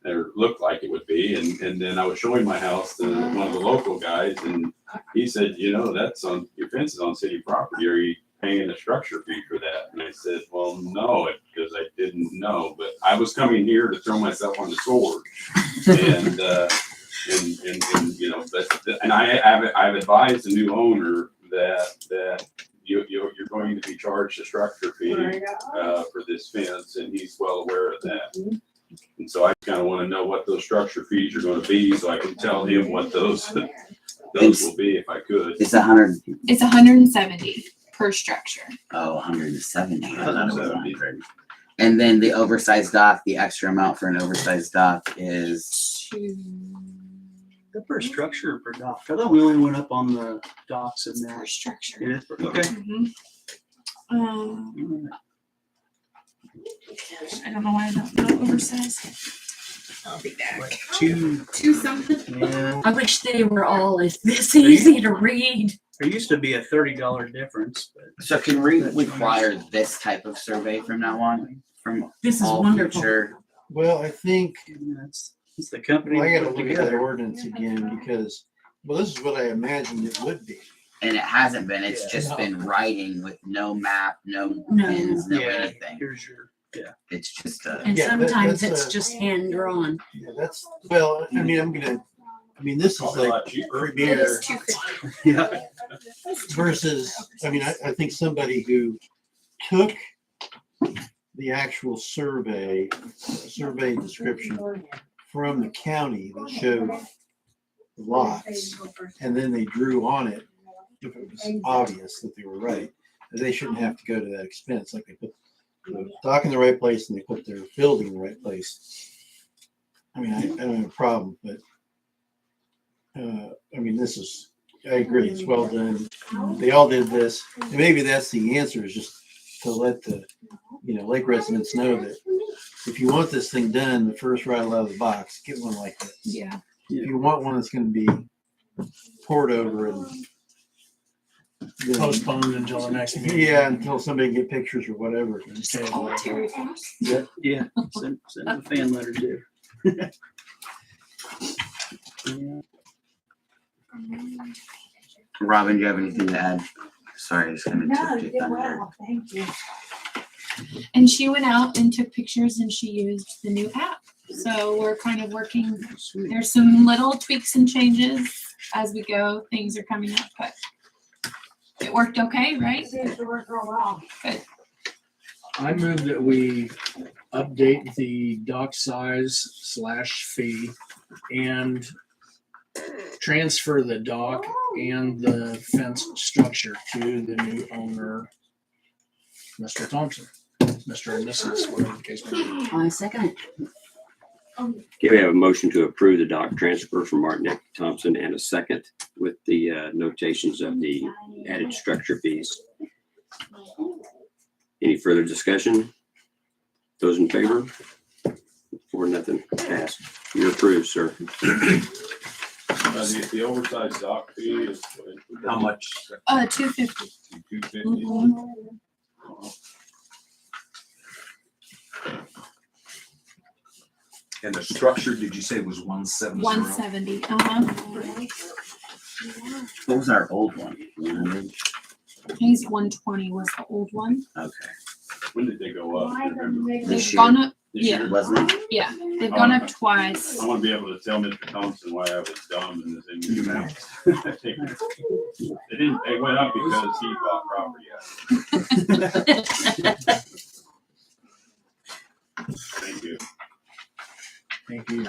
it looked like it would be. And then I was showing my house to one of the local guys, and he said, that's on, your fence is on city property. Are you paying a structure fee for that? And I said, well, no, because I didn't know, but I was coming here to throw myself on the sword. And, and I've advised the new owner that you're going to be charged a structure fee for this fence, and he's well aware of that. And so I kind of want to know what those structure fees are going to be, so I can tell him what those will be if I could. it's 100. it's 170 per structure. Oh, 170. I thought it was 170. 100. And then the oversized dock, the extra amount for an oversized dock is The per structure per dock. I thought we only went up on the docks and per that. structure. It is per- Okay. Mhm. I don't know why I don't know oversized. I'll be back. Like two, something. yeah. I wish they were all this easy to read. There used to be a $30 difference, but so can we require this type of survey from now on from This is all wonderful. future? Well, I think it's the company. I gotta put look at together. that ordinance again because, well, this is what I imagined it would be. And it hasn't been. It's Yeah. just been writing with no map, no No. pins, no Yeah, anything. here's your, yeah. It's just a. And Yeah, sometimes that's it's a- just hand drawn. Yeah, that's, well, this is Probably a like lot cheaper. It premier is 250. Yeah. versus, I think somebody who took the actual survey description from the county that showed the lots, and then they drew on it, if it was obvious that they were right, that they shouldn't have to go to that expense, like they put the dock in the right place and they put their building in the right place. I don't have a problem, but I agree, it's well done. They all did this, and maybe that's the answer, is just to let the, lake residents know that if you want this thing done, the first rattle out of the box, get one like this. Yeah. If you want one that's gonna be poured over and then- Postponed until the next meeting. yeah, until somebody can get pictures or whatever. Just call it Terry Fox. Yeah. Send a fan letter too. Yeah. Robin, do you have anything to add? Sorry, I just kind of took your thunder. Thank you. And she went out and took pictures and she used the new app. So we're kind of working. There's some little tweaks and changes as we go. Things are coming up, but it worked okay, right? Seems to work real well. I move that we update the dock size / fee and transfer the dock and the fence structure to the new owner, Mr. Thompson, Mr. and Mrs., whatever the case may be. I second it. Okay, we have a motion to approve the dock transfer from Martin Thompson and a second with the notations of the added structure fees. Any further discussion? Those in favor? 4-0, passed. You're approved, sir. The oversized dock fee is. How much? $250. $250. And the structure, did you say was 170? 170. What was our old one? 100? I think it's 120 was the old one. Okay. When did they go up? Remember? This They've year? gone up. This Yeah. year? Wasn't it? Yeah, they've gone up twice. I want to be able to tell Mr. Thompson why I was dumb in this interview. They went up because he bought property out. Thank you. Thank you.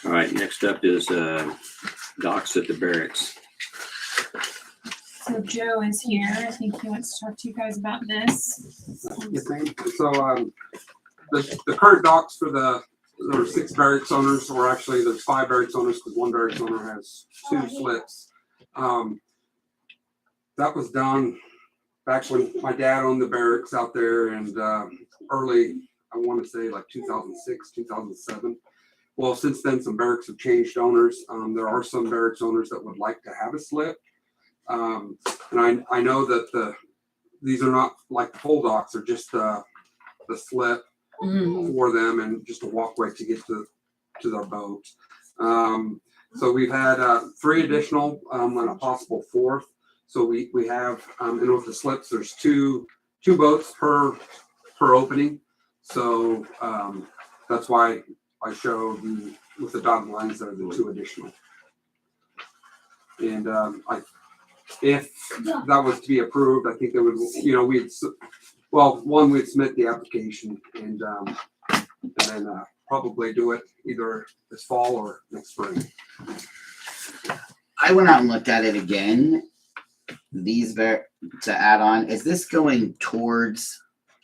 All right, next up is docks at the barracks. So Joe is here. I think he wants to talk to you guys about this. Yes, ma'am. So, the current docks for there are 6 barracks owners, or actually there's 5 barracks owners because 1 barracks owner has 2 slips. That was done back when my dad owned the barracks out there, and early, I want to say like 2006, 2007. Well, since then, some barracks have changed owners. There are some barracks owners that would like to have a slip. And I know that these are not like the full docks, they're just the slip for them and just a walkway to get to their boat. So we've had 3 additional and a possible 4th. So we have, and with the slips, there's two boats per opening. So that's why I show with the dotted lines there, the 2 additional. And if that was to be approved, I think they would, we'd submit the application and then probably do it either this fall or next spring. I went out and looked at it again. To add on, is this going towards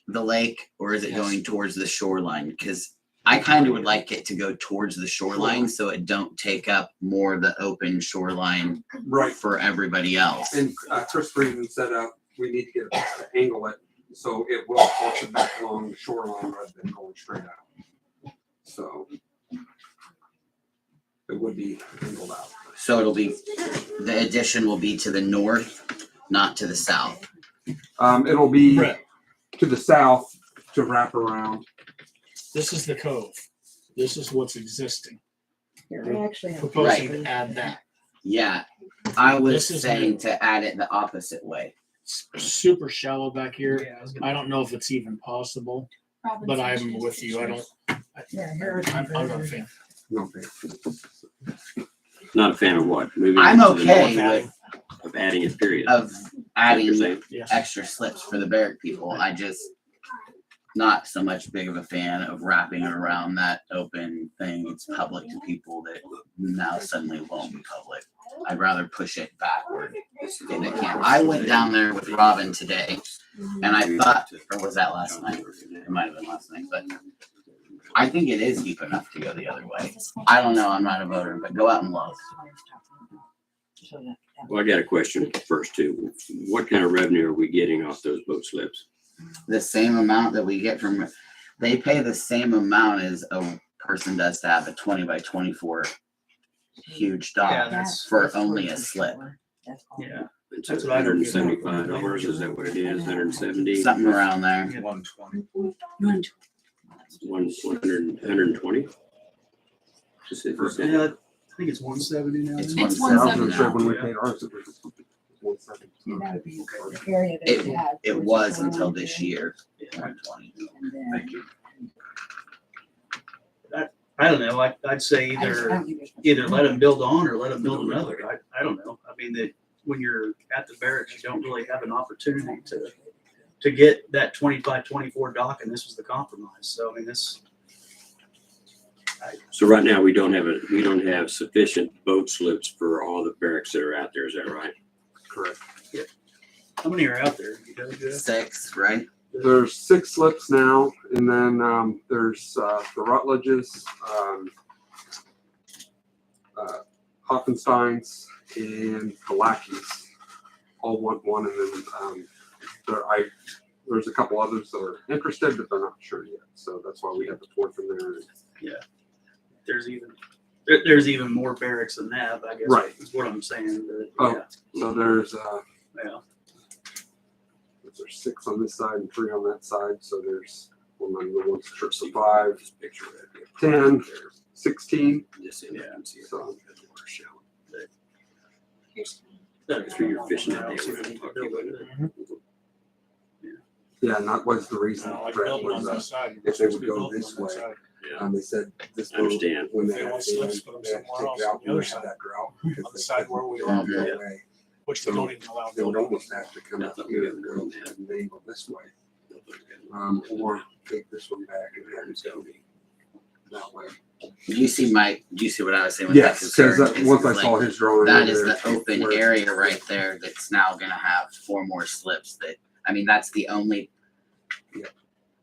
the lake or is it going towards the shoreline? Because I kind of would like it to go towards the shoreline so it don't take up more of the open shoreline Right. for everybody else. And Chris Frieden said we need to angle it so it will push it back along the shoreline rather than going straight out. So it would be angled out. So the addition will be to the north, not to the south. It'll be Brett, to the south to wrap around. this is the cove. This is what's existing. They actually have. Proposing to add that. Yeah, I was This is saying new. to add it the opposite way. It's super shallow back here. I don't know if it's even possible, Robin but sent I'm you with you. I don't. Yeah, here it I'm not a fan. No, Not a fan of what? Moving I'm to the okay north with of adding it, period. of You're adding saying? Yes. extra slips for the barrack people. I just not so much big of a fan of wrapping it around that open thing. It's public to people that now suddenly won't be public. I'd rather push it backward than it can. I went down there with Robin today and I thought, or was that last night? It might have been last night, but I think it is deep enough to go the other way. I don't know, I'm not a voter, but go out and look. Well, I got a question first too. What kind of revenue are we getting off those boat slips? The same amount that we get from, they pay the same amount as a person does to have a 20 by 24 huge Yeah, dock that's for only a slip. yeah. It's That's what I don't get. $175. Is that what it is? 170? Something around there. 120. 120? Just if it's Yeah, I think it's 170 now. It's It's 170 sure now. when we paid ours, it was 170. It was until this year. 120. Thank you. I don't know. I'd say either let them build on or let them build another. I don't know. I mean, that when you're at the barracks, you don't really have an opportunity to get that 25-24 dock, and this was the compromise. So I mean, So right now, we don't have sufficient boat slips for all the barracks that are out there. Is that right? Correct. how many are out there? You know, Jeff? 6, right? There's 6 slips now, and then there's the Rutledges, Hoffensteins, and the Lackeys all want one, and then there's a couple others that are interested, but they're not sure yet. So that's why we have the fourth in there. There's even more barracks than that, I guess. Right. Is what I'm saying. But, Oh. yeah. So there's Yeah. there's 6 on this side and 3 on that side. So there's one's church, so 5, 10, 16. This in there, see if So Here's that's where you're fishing that day. We're gonna talk to you about it. yeah, and that was the reason Like Brett building on was this side. if they would Supposed to be go building this on that way. side. Yeah, They said this I understand. when If they they had want to slips, put them they had to somewhere take else it on out the other most of side. that grout On because the they side couldn't where we allow are, no Yeah. way. which they don't even allow They would building. almost have to come out here and go and angle this way, or take this one back and have it go that way. Do you see what I was saying with that Yes, concern? because Is once I like, saw his drawing, that in is there, the open where- area right there that's now gonna have 4 more slips that, I mean, that's the only Yeah.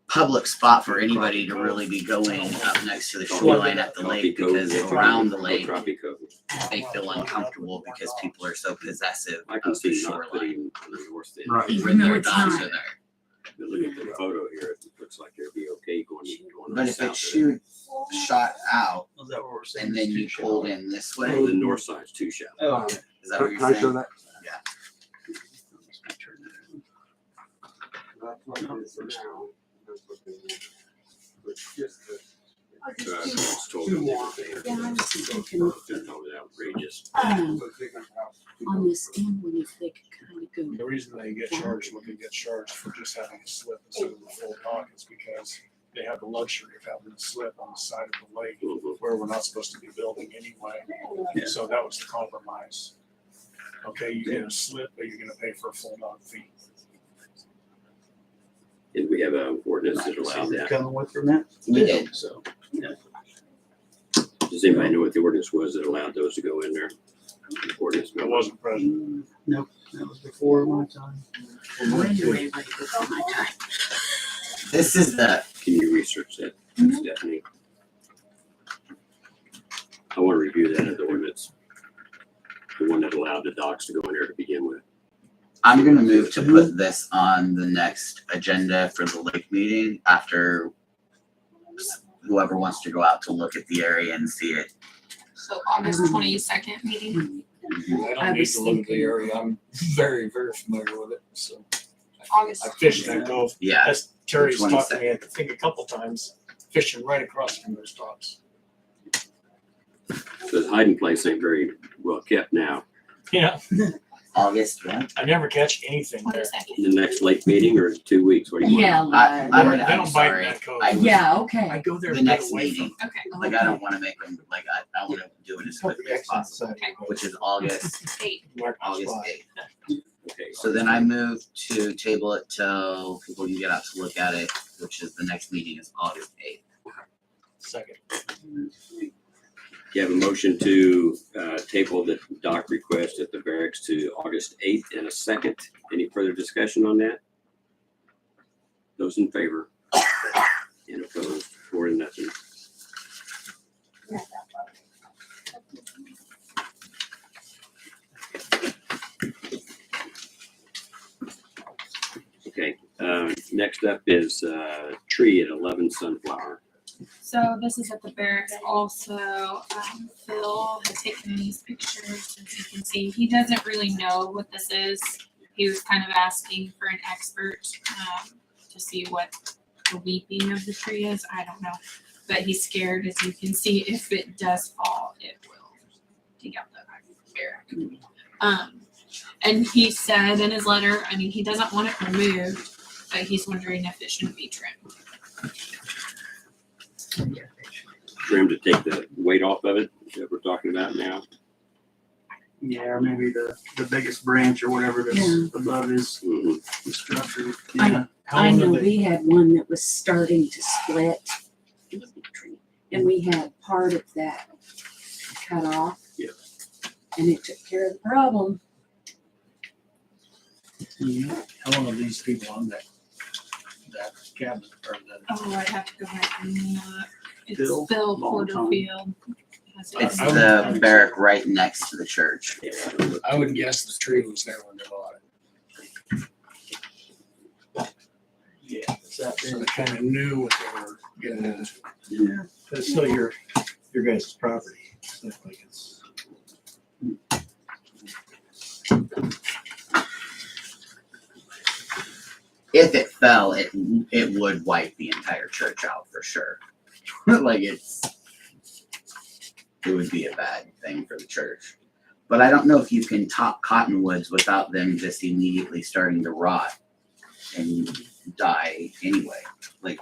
public spot for anybody to really be going up next to the shoreline at the lake, because around the lake, Tropico. they feel uncomfortable because people are so possessive I can of the see not shoreline. putting on the north end. Right. Even When though their it's dogs not. are there. But look at the photo here, it looks like it'd be okay going on But the if south it's end. shot out Is that what we're saying? and then you pulled in this way, Oh, the north side's too shallow. Oh, Um, is that what Can you're I show saying? that? Yeah. That's what it is now. That's what they want. It's just the- So I was told Two them more. they were Yeah, I was thinking, outrageous. so they can have- on this end one, if they could kind of go. The reason they get charged what they get charged for just having a slip instead of the full dock is because they have the luxury of having a slip on the side of the lake Mhm. where we're not supposed to be building anyway. Yeah. So that was the compromise. Okay, you get a slip, but you're gonna pay for a full dock fee. And we have an ordinance that allows that. Coming with from that? We did. So, Does anybody know what the ordinance was that allowed those to go in there? Ordinance. I wasn't present. nope, that was before my time. Anyway, like before my time. This is the, Can you research that, Stephanie? I want to review that at the ordinance. The one that allowed the docks to go in there to begin with. I'm gonna move to put this on the next agenda for the lake meeting after whoever wants to go out to look at the area and see it. So August 22nd meeting, I I don't need was to look at the thinking- area. I'm very, very familiar with it, so. August. I fished that cove. Yeah, As Terry's The talked to me, I think a couple times, fishing right across from those docks. So the hiding place ain't very well kept now. Yeah, August, right? I never catch anything there. 22nd. The next lake meeting or 2 weeks? What do you want? Yeah, I'm like, gonna- They I'm don't bite in sorry. that cove. I- yeah, I okay. go there The to get next away meeting, from. Okay, like I don't wanna make them, like I wanna do it as quickly as possible, which is August, 8. Mark the August spot. 8th. Okay. So then I move to table it till people can get out to look at it, which is the next meeting is August 8th. Second. You have a motion to table the dock request at the barracks to August 8th and a second. Any further discussion on that? Those in favor? And opposed? 4-0. Okay, next up is tree at 11 Sunflower. So this is at the barracks also. Phil had taken these pictures, as you can see. He doesn't really know what this is. He was kind of asking for an expert to see what the weeping of the tree is. I don't know. But he's scared, as you can see, if it does fall, it will take out the barrack. And he said in his letter, I mean, he doesn't want it removed, but he's wondering if it shouldn't be trimmed. Trim to take the weight off of it that we're talking about now. Yeah, or maybe the biggest branch or whatever that's Yeah. above his Mhm. structure. I- Yeah. How I long know did they, we had one that was starting to split. It was a big tree. And we had part of that cut off. Yeah. And it took care of the problem. how long are these people on that cabin or that? Oh, I'd have to go back and look. It's Bill, Bill long time. Porterfield. Has it. It's I would- the barrack right next to the church. Yeah. I would guess the tree was there when they bought it. that So they big. kind of knew what they were getting into. Yeah. But it's still your guys' property. It's not like it's. If it fell, it would wipe the entire church out for sure. Like it would be a bad thing for the church. But I don't know if you can top cottonwoods without them just immediately starting to rot and die anyway. Like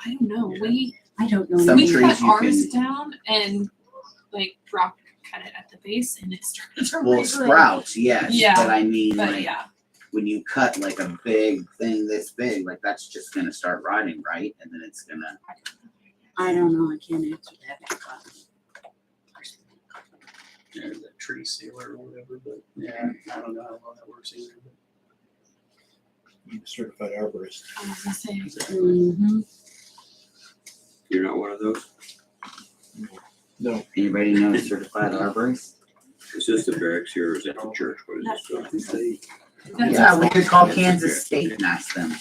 I don't know. I don't know. Some We trees cut you ours can- down and like rock cut it at the base and it started to well, really- sprouts, yes, Yeah, but I mean, But like, yeah, when you cut like a big thing this big, like that's just gonna start rotting, right? And then it's gonna. I don't know. I can't answer that. There's a tree sealer or whatever, but yeah, I don't know how well that works either. You certified arborist. I was gonna say. Mm-hmm. You're not one of those? No, Anybody know a certified arborist? Is this the barracks here or is that the church? What is this? That's Yeah, we us. could call Kansas State and ask them.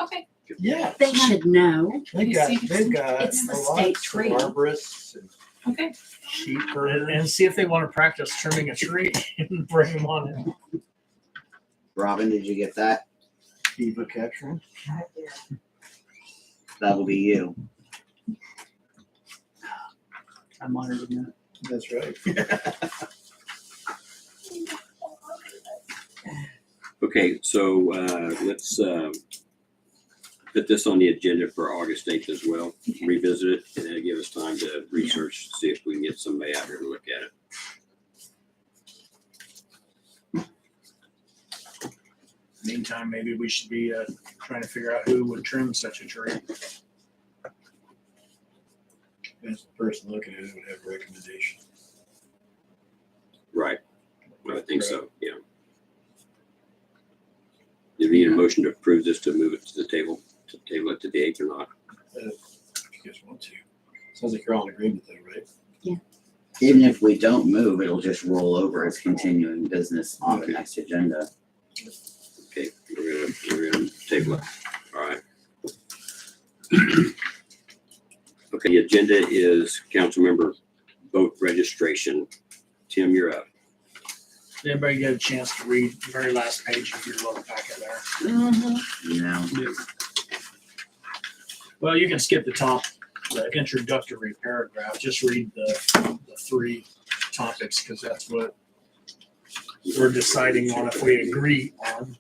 Okay. yeah, They should know. they've got It's the a lot state of tree. arborists and Okay. sheep And, herders. and see if they want to practice trimming a tree and bring them on in. Robin, did you get that? Beaver catching. That'll be you. I'm honored with that. That's right. Okay, so let's put this on the agenda for August 8th as well. Revisit it and then give us time to research, see if we can get somebody out here to look at it. Meantime, maybe we should be trying to figure out who would trim such a tree. As the person looking at it would have a recommendation. Right. I would think so, yeah. Do we need a motion to approve this to move it to the table it to the 8th or not? If you guys want to. Sounds like you're all in agreement though, right? Even if we don't move, it'll just roll over as continuing business on the next agenda. Okay, we're gonna table it. All right. Okay, the agenda is council member vote registration. Tim, you're up. Did everybody get a chance to read the very last page of your little packet there? You know, Well, you can skip the top, the introductory paragraph. Just read the three topics because that's what we're deciding on if we agree on.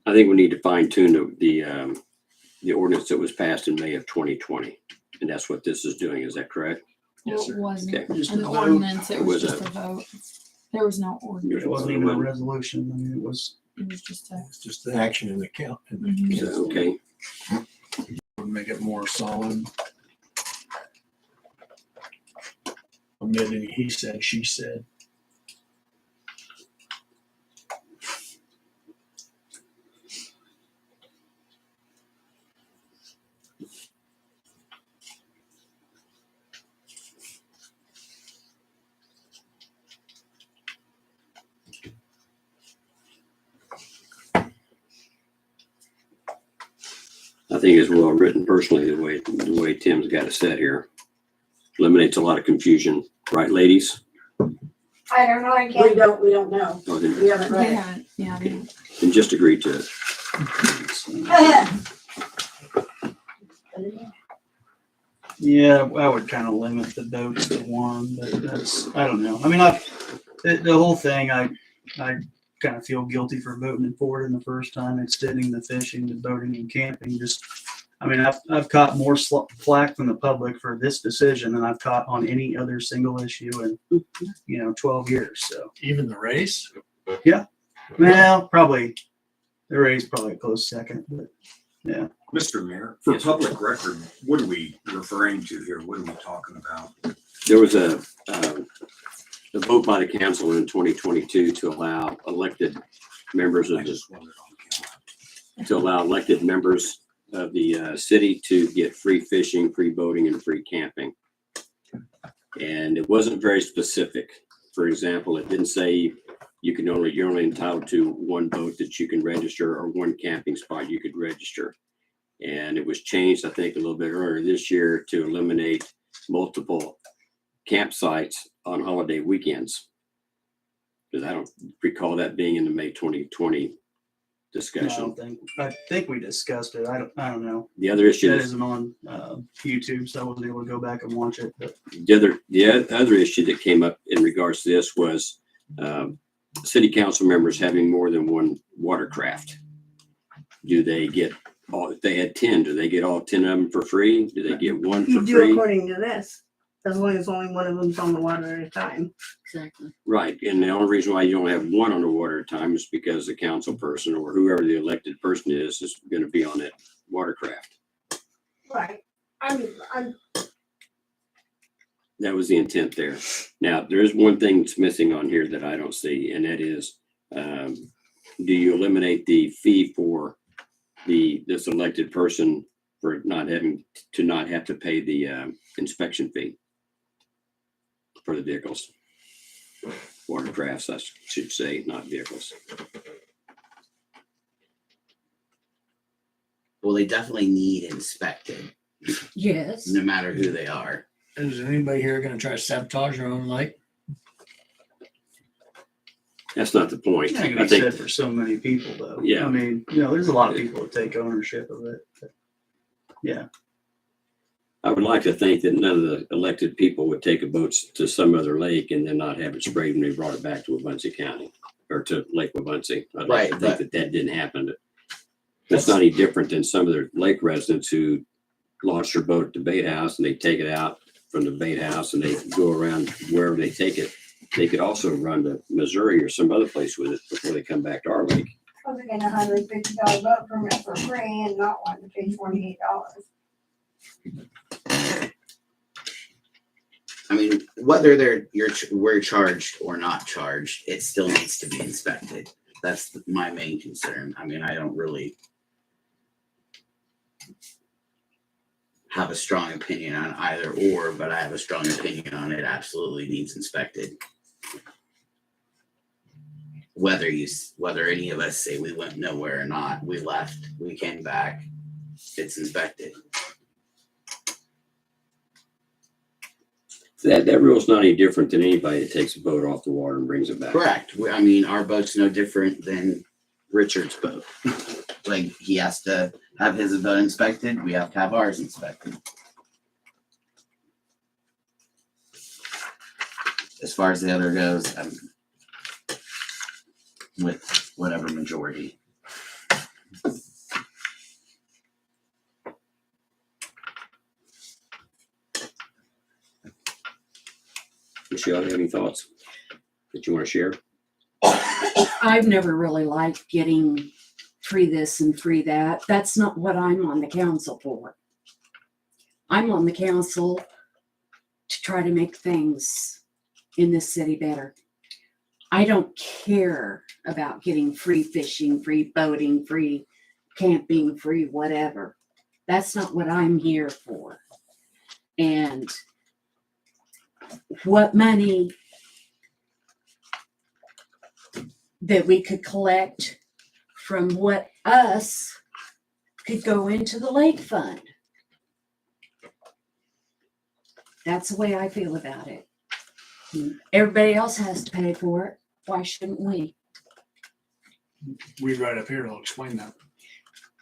I think we need to fine tune the ordinance that was passed in May of 2020. And that's what this is doing. Is that correct? Yes, Well, sir. it wasn't Okay. Just an a vote. ordinance, it It was was just a vote. There was no ordinance, It wasn't even a resolution. I mean, it was. it was just a. It's just an action in the count. Mhm. So, okay, Would make it more solid. Omit any he said, she said. I think it's well written personally, the way Tim's got it set here. Eliminates a lot of confusion, right, ladies? I don't know. I We can't. don't know. Oh, then We haven't They read it. haven't, yeah, they haven't. then just agree to it. Yeah, I would kind of limit the votes to one, but that's, I don't know. I mean, the whole thing, I kind of feel guilty for voting for it in the first time, extending the fishing, the boating and camping, just, I mean, I've caught more flack from the public for this decision than I've caught on any other single issue in, 12 years, so. Even the race? Well, probably, the race probably a close second, but yeah. Mr. Mayor, for Yes. public record, what are we referring to here? What are we talking about? There was a vote by the council in 2022 to allow elected members I of the just wanted on city to get free fishing, free boating, and free camping. And it wasn't very specific. For example, it didn't say you're only entitled to one boat that you can register or one camping spot you could register. And it was changed, I think, a little bit earlier this year to eliminate multiple campsites on holiday weekends. Because I don't recall that being in the May 2020 discussion. I think we discussed it. I don't know. The other issue That is isn't on YouTube, so I wasn't able to go back and watch it. But the other issue that came up in regards to this was city council members having more than one watercraft. Do they get all? If they had 10, do they get all 10 of them for free? Do they get one You for do free? according to this, as long as only one of them's on the water at a time. Exactly. Right, and the only reason why you don't have one on the water at a time is because the council person or whoever the elected person is going to be on that watercraft. Right. I'm That was the intent there. Now, there is one thing that's missing on here that I don't see, and that is, do you eliminate the fee for this elected person for not having to pay the inspection fee for the vehicles? Watercrafts, I should say, not vehicles. Well, they definitely need inspected, Yes. no matter who they are. Is anybody here gonna try to sabotage their own lake? That's not the point. it's not I gonna be think said for so many people, though. Yeah. I mean, there's a lot of people that take ownership of it. But, yeah. I would like to think that none of the elected people would take a boat to some other lake and then not have it sprayed when they brought it back to Wabunsee County or to Lake Wabunsee. I'd like to Right, think that didn't happen. That's not any different than some of the lake residents who launch their boat at the bait house and they take it out from the bait house and they go around wherever they take it. They could also run to Missouri or some other place with it before they come back to our lake. I was getting $150 boat permit for free and not wanting to pay $28. I mean, whether we're charged or not charged, it still needs to be inspected. That's my main concern. I mean, I don't really have a strong opinion on either or, but I have a strong opinion on it absolutely needs inspected. Whether any of us say we went nowhere or not, we left, we came back, it's inspected. That rule is not any different than anybody that takes a boat off the water and brings it back. Correct. I mean, our boat's no different than Richard's boat. Like, he has to have his boat inspected, we have to have ours inspected. As far as the other goes, I'm with whatever majority. Michelle, you have any thoughts that you want to share? I've never really liked getting free this and free that. That's not what I'm on the council for. I'm on the council to try to make things in this city better. I don't care about getting free fishing, free boating, free camping, free whatever. That's not what I'm here for. And what money that we could collect from what us could go into the lake fund. That's the way I feel about it. Everybody else has to pay for it. Why shouldn't we? We right up here will explain that.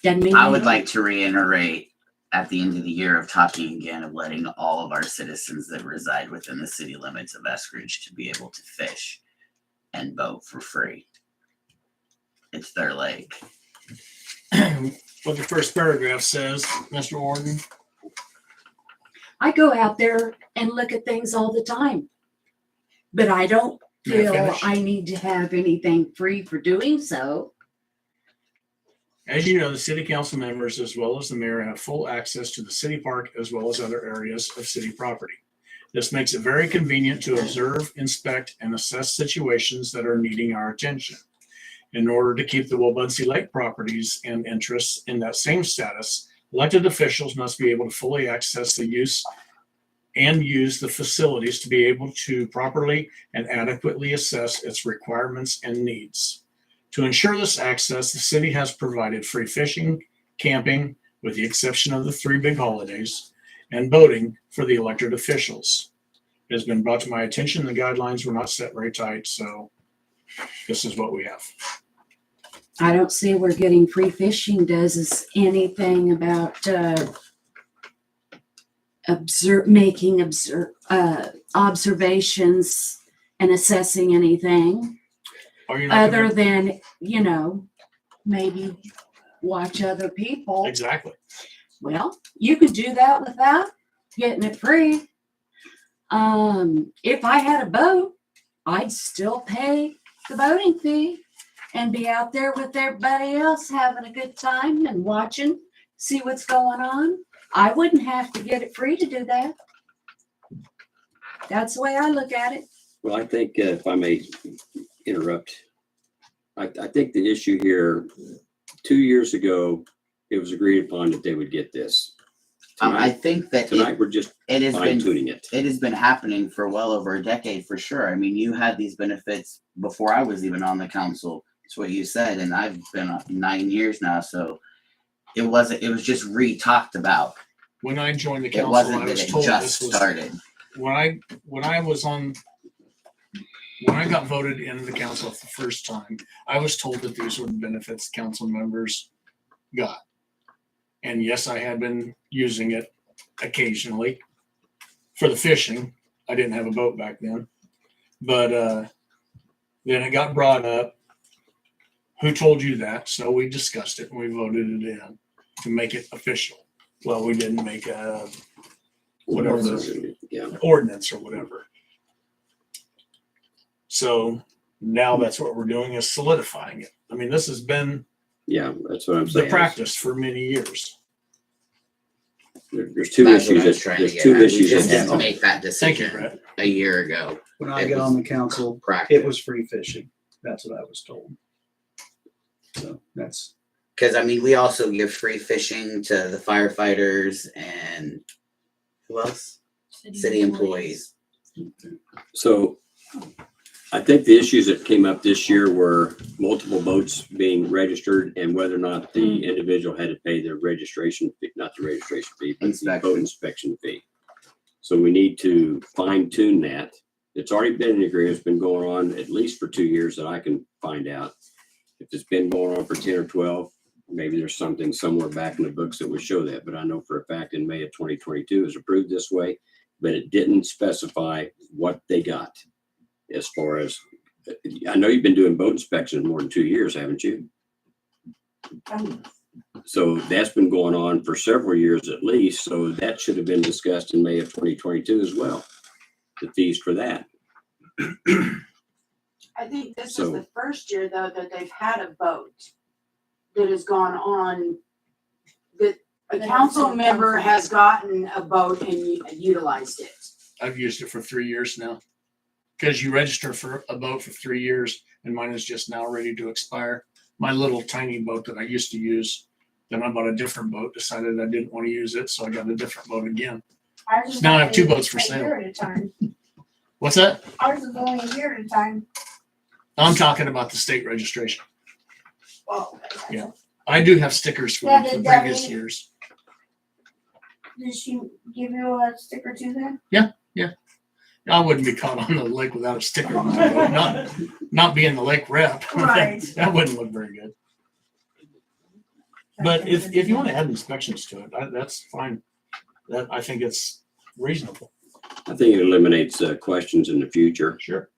Doesn't mean I we would don't. like to reiterate at the end of the year of talking again of letting all of our citizens that reside within the city limits of Eskridge to be able to fish and boat for free. It's their lake. What the first paragraph says, Mr. Warden. I go out there and look at things all the time, but I don't May I feel finish? I need to have anything free for doing so. As you know, the city council members as well as the mayor have full access to the city park as well as other areas of city property. This makes it very convenient to observe, inspect, and assess situations that are needing our attention. In order to keep the Wabunsee Lake properties and interests in that same status, elected officials must be able to fully access the use and use the facilities to be able to properly and adequately assess its requirements and needs. To ensure this access, the city has provided free fishing, camping, with the exception of the 3 big holidays, and boating for the elected officials. It has been brought to my attention the guidelines were not set very tight, so this is what we have. I don't see where getting free fishing does is anything about observations and assessing anything Are you not other gonna- than, maybe watch other people. Exactly. Well, you could do that without getting it free. If I had a boat, I'd still pay the boating fee and be out there with everybody else having a good time and watching, see what's going on. I wouldn't have to get it free to do that. That's the way I look at it. Well, I think if I may interrupt, I think the issue here, 2 years ago, it was agreed upon that they would get this. I Tonight, think that tonight we're just it has fine been tuning it. it has been happening for well over a decade for sure. I mean, you had these benefits before I was even on the council. It's what you said, and I've been on 9 years now, so it was just re-talked about. When I joined the It council, wasn't I that was it told just this was started. when I got voted into the council for the first time, I was told that these were the benefits council members got. And yes, I had been using it occasionally for the fishing. I didn't have a boat back then. But then it got brought up. Who told you that? So we discussed it and we voted it in to make it official. Well, we didn't make a whatever the Yeah. ordinance or whatever. So now that's what we're doing, is solidifying it. I mean, this has been Yeah, that's what I'm the saying. practice for many years. There's two That's what I was issues. trying to There's get two at. We issues. just that- didn't make that Thank you, decision Brett. a year ago. When I It got was on the council, Practice. it was free fishing. That's what I was told. So that's, Because I mean, we also give free fishing to the firefighters and who else? City employees. So I think the issues that came up this year were multiple boats being registered and whether or not the individual had to pay the registration fee, not the registration fee, but the boat inspection fee. So we need to fine tune that. It's already been an agreement. It's been going on at least for 2 years that I can find out. If it's been going on for 10 or 12, maybe there's something somewhere back in the books that would show that. But I know for a fact in May of 2022 it was approved this way, but it didn't specify what they got. As far as, I know you've been doing boat inspections more than 2 years, haven't you? So that's been going on for several years at least. So that should have been discussed in May of 2022 as well. The fees for that. I think this So- is the first year though that they've had a boat that has gone on, that a That council has member been- has gotten a boat and utilized it. I've used it for 3 years now. Because you register for a boat for 3 years and mine is just now ready to expire. My little tiny boat that I used to use, then I bought a different boat, decided I didn't want to use it, so I got a different boat again. Ours is Now I have only 2 boats for a sale. year at a time. What's that? Ours is only a year at a time. I'm talking about the state registration. Well, Yeah. I do have stickers for Yeah, the did previous Debbie- years. Did she give you a sticker too then? I wouldn't be caught on the lake without a sticker on my boat, not being the lake rep. Right. That wouldn't look very good. But if you want to add inspections to it, that's fine. That, I think it's reasonable. I think it eliminates questions in the future. Sure.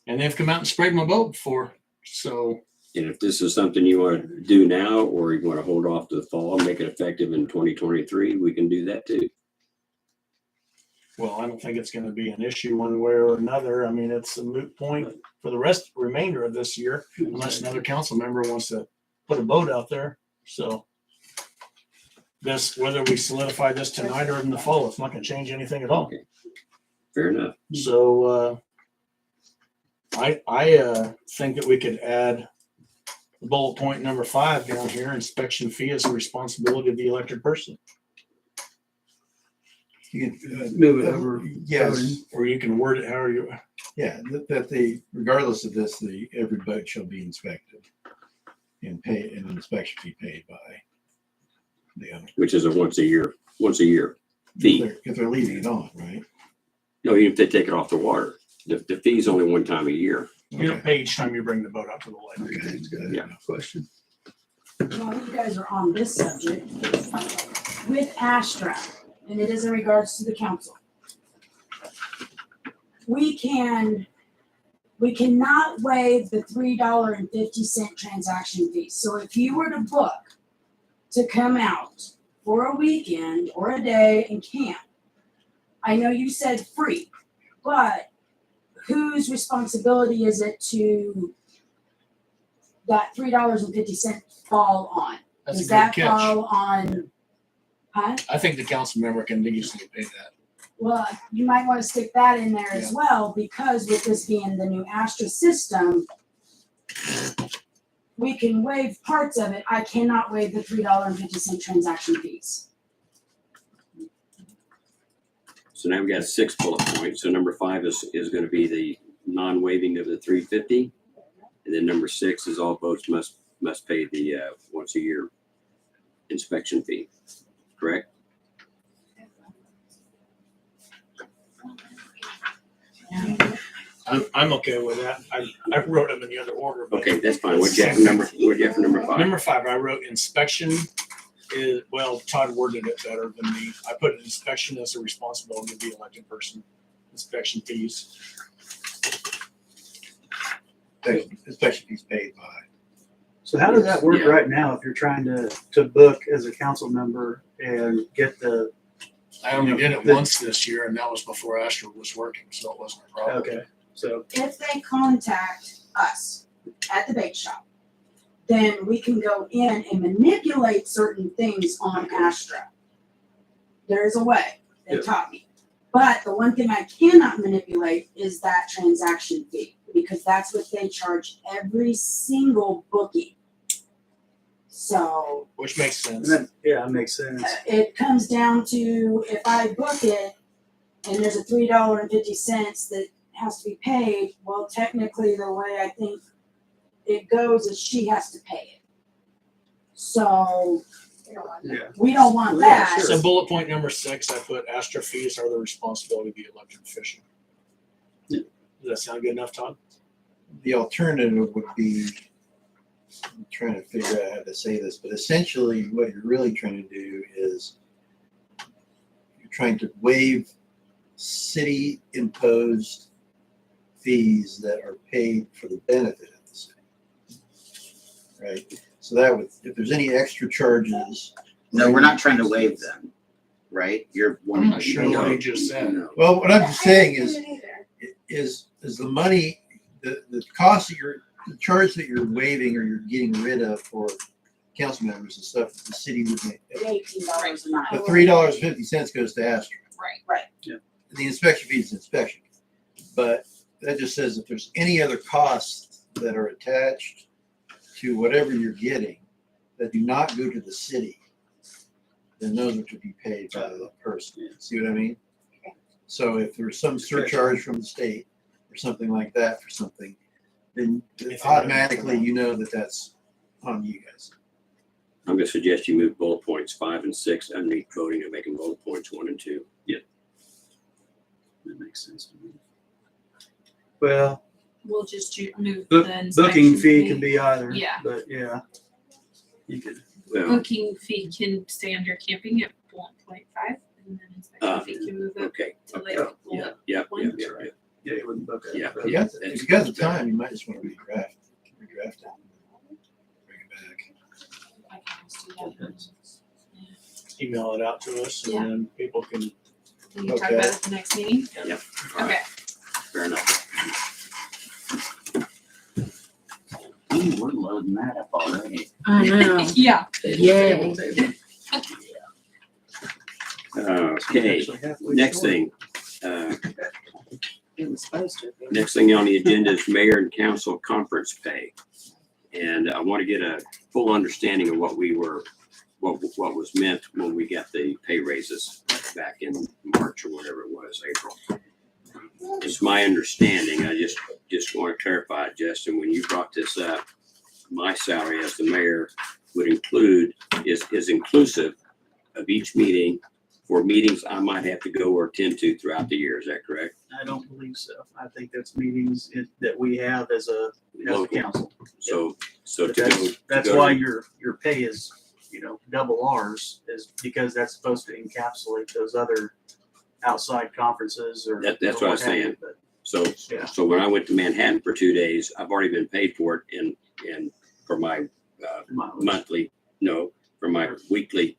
And they've come out and sprayed my boat before, so And if this is something you want to do now, or you want to hold off to the fall, make it effective in 2023, we can do that too. well, I don't think it's gonna be an issue one way or another. I mean, it's a moot point for the remainder of this year, unless another council member wants to put a boat out there, so. This, whether we solidify this tonight or in the fall, it's not gonna change anything at all. Fair enough. So, I think that we could add bullet point number 5 down here, inspection fee is the responsibility of the elected person. You can, Move it over. Yes, Or you can word it however you. yeah, that they, regardless of this, every boat shall be inspected and an inspection fee paid by the owner. which is a once a year fee. If they're leaving it on, right? No, even if they take it off the water, the fee's only one time a year. You don't pay each time you bring the boat out to the lake. Okay, that's good. Yeah. Question. While you guys are on this subject, with Astra, and it is in regards to the council. We cannot waive the $3.50 transaction fee. So if you were to book to come out for a weekend or a day and camp, I know you said free, but whose responsibility is it to that $3.50 fall on? That's a Does good that catch. fall on, huh? I think the council member can easily pay that. Well, you might want to stick that in there as well, because with this being the new Astra system, we can waive parts of it. I cannot waive the $3.50 transaction fees. So now we got 6 bullet points. So number 5 is going to be the non-waiving of the $3.50. And then number 6 is all boats must pay the once a year inspection fee. Correct? I'm okay with that. I wrote them in the other order. But Okay, that's fine. What'd you have for number 5? Number 5, I wrote inspection is, well, Todd worded it better than me. I put inspection as a responsibility of the elected person. Inspection fees. Inspection fees paid by. So how does that work Yeah. right now if you're trying to book as a council member and get the, I only did it The- once this year, and that was before Astra was working, so it wasn't a problem. okay, so, If they contact us at the bait shop, then we can go in and manipulate certain things on Astra. There's a way. They Yeah. taught me. But the one thing I cannot manipulate is that transaction fee, because that's what they charge every single booking. So Which makes sense. yeah, it makes sense. it comes down to, if I book it and there's a $3.50 that has to be paid, well, technically the way I think it goes is she has to pay it. So Yeah. we don't want Yeah, that. sure. So bullet point number 6, I put Astra fees are the responsibility of the elected official. Yeah. Does that sound good enough, Todd? The alternative would be, I'm trying to figure out how to say this, but essentially what you're really trying to do is you're trying to waive city imposed fees that are paid for the benefit of the city. Right? So that would, if there's any extra charges. No, we're not trying to waive them, right? You're I'm wanting not sure what he just said. No. Well, what I'm just saying is the money, the cost that the charge that you're waiving or you're getting rid of for council members and stuff, the city would make. $18 a night. The $3.50 goes to Astra. Right. The inspection fee is inspection. But that just says if there's any other costs that are attached to whatever you're getting that do not go to the city, then those are to be paid by the person. See what I mean? So if there's some surcharge from the state or something like that for something, then automatically you know that that's on you guys. I'm going to suggest you move bullet points 5 and 6 underneath voting and make them bullet points 1 and 2. That makes sense to me. Well, We'll just move book, the booking inspection fee can be either. Yeah. But yeah. You could, Well, Booking fee can stay under camping at 1.5, and then inspection fee can move up okay. to like Yep, bullet yep, one. yep, yep. yeah, you wouldn't book it. Yeah. But- If you got the time, you might just want to redraft it. Bring it back. I can just do that. Email it out to us, and Yeah. then people can. We can talk Okay. about it at the next meeting. Yep. All right. Okay. Fair enough. Ooh, we're loading that up already. I know. Yeah. Yay. Okay, Actually halfway next through. thing. It was supposed to be. Next thing on the agenda is mayor and council conference pay. And I want to get a full understanding of what was meant when we got the pay raises. back in March or whatever it was, April. It's my understanding, I just want to clarify, Justin, when you brought this up, my salary as the mayor would include, is inclusive of each meeting for meetings I might have to go or attend to throughout the year. Is that correct? I don't believe so. I think that's meetings that we have as a Local. council. So But to go. that's to go why to- your pay is, double ours, is because that's supposed to encapsulate those other outside conferences or. That's what I was have you, saying. but So, Yeah. so when I went to Manhattan for 2 days, I've already been paid for it and for my mileage. for my weekly,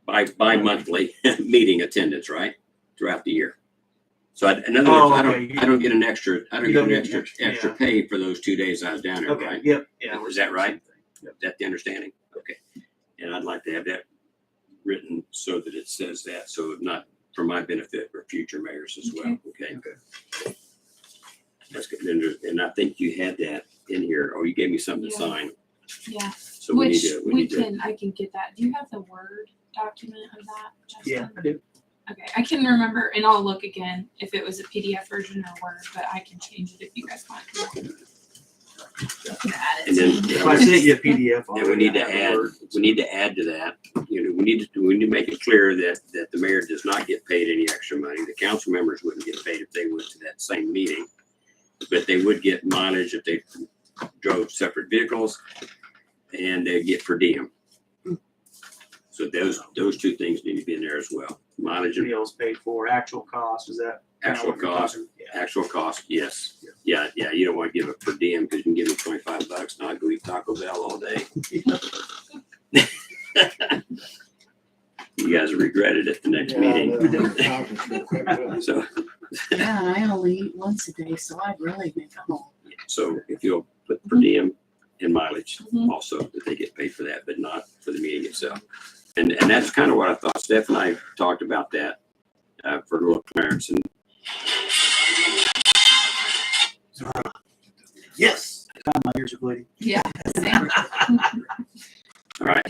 bi-monthly meeting attendance, right? Throughout the year. So in other Oh, words, okay. I don't get an extra, I don't You get don't an get extra an extra, pay for those 2 days I was down there, Okay, right? yep, yeah. Is that right? Yep. Is that the understanding? Okay. And I'd like to have that written so that it says that, so not for my benefit for future mayors as well, okay? Okay. That's good. And I think you had that in here, or you gave me something to Yeah. sign. Yeah, So we need which to, we can, I can get that. Do you have the Word document of that, Justin? Yeah, I do. Okay, I can remember, and I'll look again if it was a PDF version or Word, but I can change it if you guys want. I can add it. And then, to If I sent you a PDF. and we need to add, to that, we need to make it clear that the mayor does not get paid any extra money. The council members wouldn't get paid if they went to that same meeting. But they would get mileage if they drove separate vehicles, and they'd get per diem. So those two things need to be in there as well. Mileage and Meals paid for, actual cost, is that? kinda actual what you're cost, talking? Yeah. actual cost, yes. Yeah, you don't want to give it per diem because you can give me $25 and I'll go eat Taco Bell all day. You guys regretted it the next meeting. So, Yeah, and I only eat once a day, so I'd really make a home. so if you'll put per diem and mileage Mhm. also, that they get paid for that, but not for the meeting itself. And that's kind of what I thought. Steph and I talked about that for Little Clarence, and Yes. God, my ears are bleeding. Yeah, same. all right.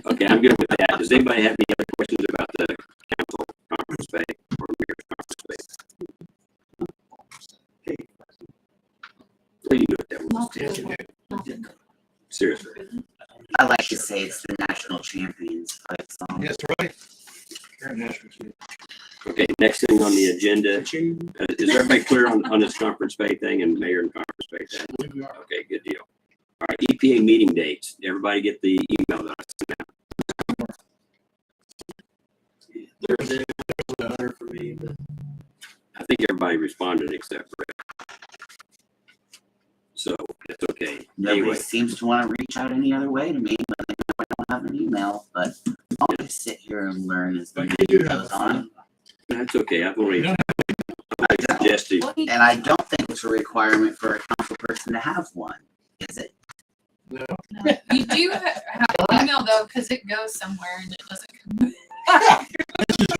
Okay, I'm good with that. Does anybody have any other questions about the council conference pay or mayor's conference pay? Well, you do it that way. Seriously. I like to say it's the national champions fight song. Yes, right. Current national champion. Okay, next thing on the agenda, is everybody clear on this conference pay thing and mayor and conference pay thing? Okay, good deal. All right, EPA meeting dates. Everybody get the email that I sent out? Thursday was better for me, but I think everybody responded except for Rick. So that's okay. Nobody Anyway, seems to want to reach out any other way to me, but they know I don't have an email. But I'll just sit here and learn as the But you meeting do have goes a on. that's okay. I've already You suggested. And I don't think it's a requirement for a council person to have one, is it? No. No, you do have an email though, because it goes somewhere and it doesn't come.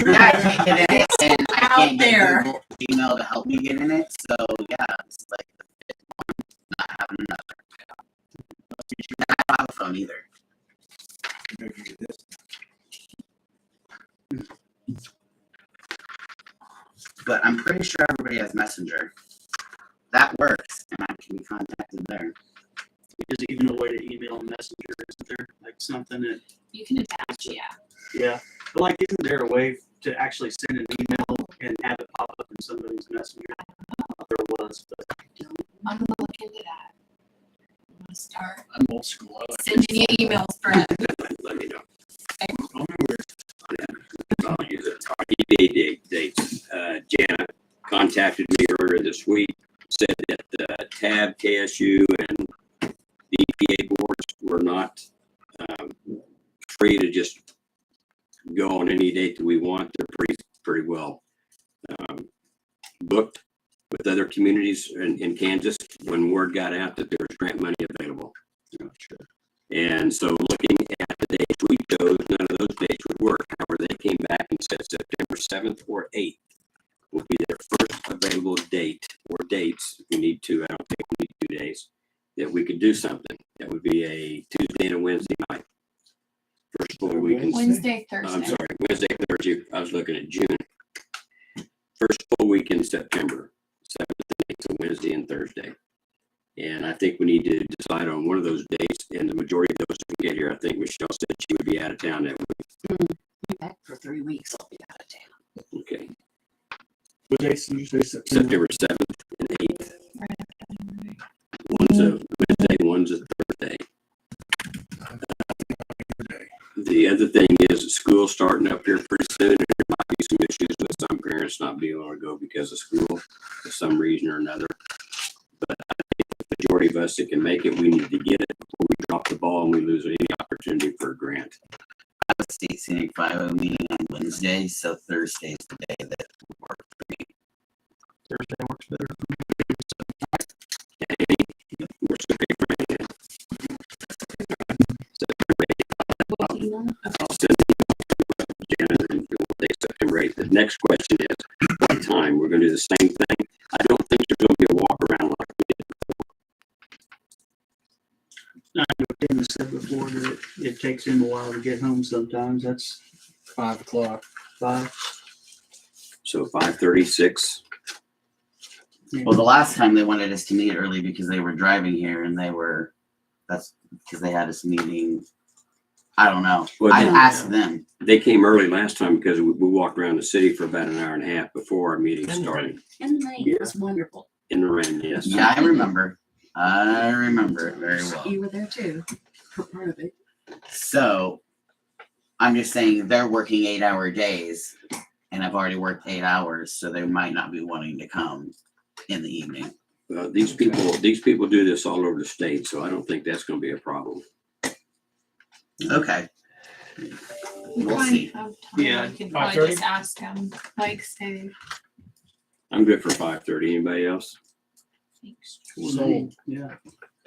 Yeah, I can't get in it, and I Out can't there. get Google email to help me get in it. So yeah, it's like the fifth one, not having another. And I don't have a phone either. If you get this. But I'm pretty sure everybody has Messenger. That works, and I can be contacted there. there's even a way to email Messenger, isn't there? Like something that, You can attach, yeah. yeah. But like, isn't there a way to actually send an email and have it pop up in somebody's Messenger? There was, but I'm gonna look into that. I'm gonna start I'm old school. I like sending you emails, Brett. Let me know. I'm weird. I'll use it. Our EPA dates. Jana contacted me earlier this week, said that TAB, KSU, and the EPA boards were not free to just go on any date that we want. They're pretty well booked with other communities in Kansas when word got out that there was grant money available. And so looking at the dates we chose, none of those dates would work. However, they came back and said September 7th or 8th will be their first available date or dates. If we need to, I don't think we need 2 days, that we could do something. That would be a Tuesday and a Wednesday night. First full week in, Wednesday, I'm Thursday. sorry, Wednesday, Thursday, I was looking at June. First full week in September, 7th and 8th, so Wednesday and Thursday. And I think we need to decide on one of those dates, and the majority of those who get here, I think Michelle said she would be out of town that week. Be back for 3 weeks. I'll be out of town. Okay, What days did you say September? September 7th and 8th. One's a Wednesday, one's a Thursday. The other thing is school's starting up here pretty soon, and there might be some issues with some parents not being able to go because of school for some reason or another. But I think the majority of us that can make it, we need to get it before we drop the ball and we lose any opportunity for a grant. I have a state scenic 50 meeting on Wednesday, so Thursday's the day that would work for me. Thursday works better. We're still paying for it. September 8th, I'll send it to Janet and we'll take September 8th. The next question is, what time? We're gonna do the same thing. I don't think there's gonna be a walk around like we did before. I know Tim said before that it takes him a while to get home sometimes. That's 5 o'clock. 5. So 5:30, 6. Well, the last time they wanted us to meet early because they were driving here and that's because they had us meeting. I don't know. Well, I they- asked them. They came early last time because we walked around the city for about an hour and a half before our meeting started. And the rain was wonderful. In the rain, yes. Yeah, I remember. I remember it very well. You were there too, for part of it. So I'm just saying they're working 8-hour days and I've already worked 8 hours, so they might not be wanting to come in the evening. These people do this all over the state, so I don't think that's gonna be a problem. Okay. We We'll probably see. have time. Yeah, We could probably 5:30? just ask them, like, say, I'm good for 5:30. Anybody else? So Yeah.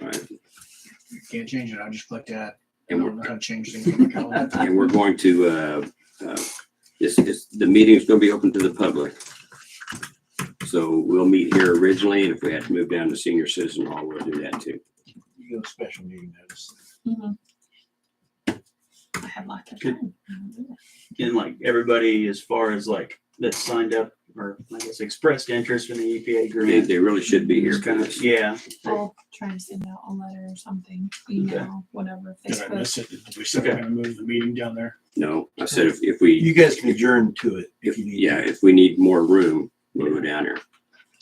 All right. you can't change it. I just clicked that. I And don't know how to change things on the calendar. And we're going to, the meeting is gonna be open to the public. So we'll meet here originally, and if we have to move down to senior citizen hall, we'll do that too. You go special meeting notice. I had lots of Good. time. And like everybody, as far as like that signed up or I guess expressed interest in the EPA grant. They really should be here Just for kind this. of, yeah. I'll try to send out a letter or something, email, whatever, Did I Facebook. miss it? Did we say we're gonna move the meeting down there? No, I said if we, You guys can adjourn to it if you need. yeah, to. if we need more room, we'll go down here.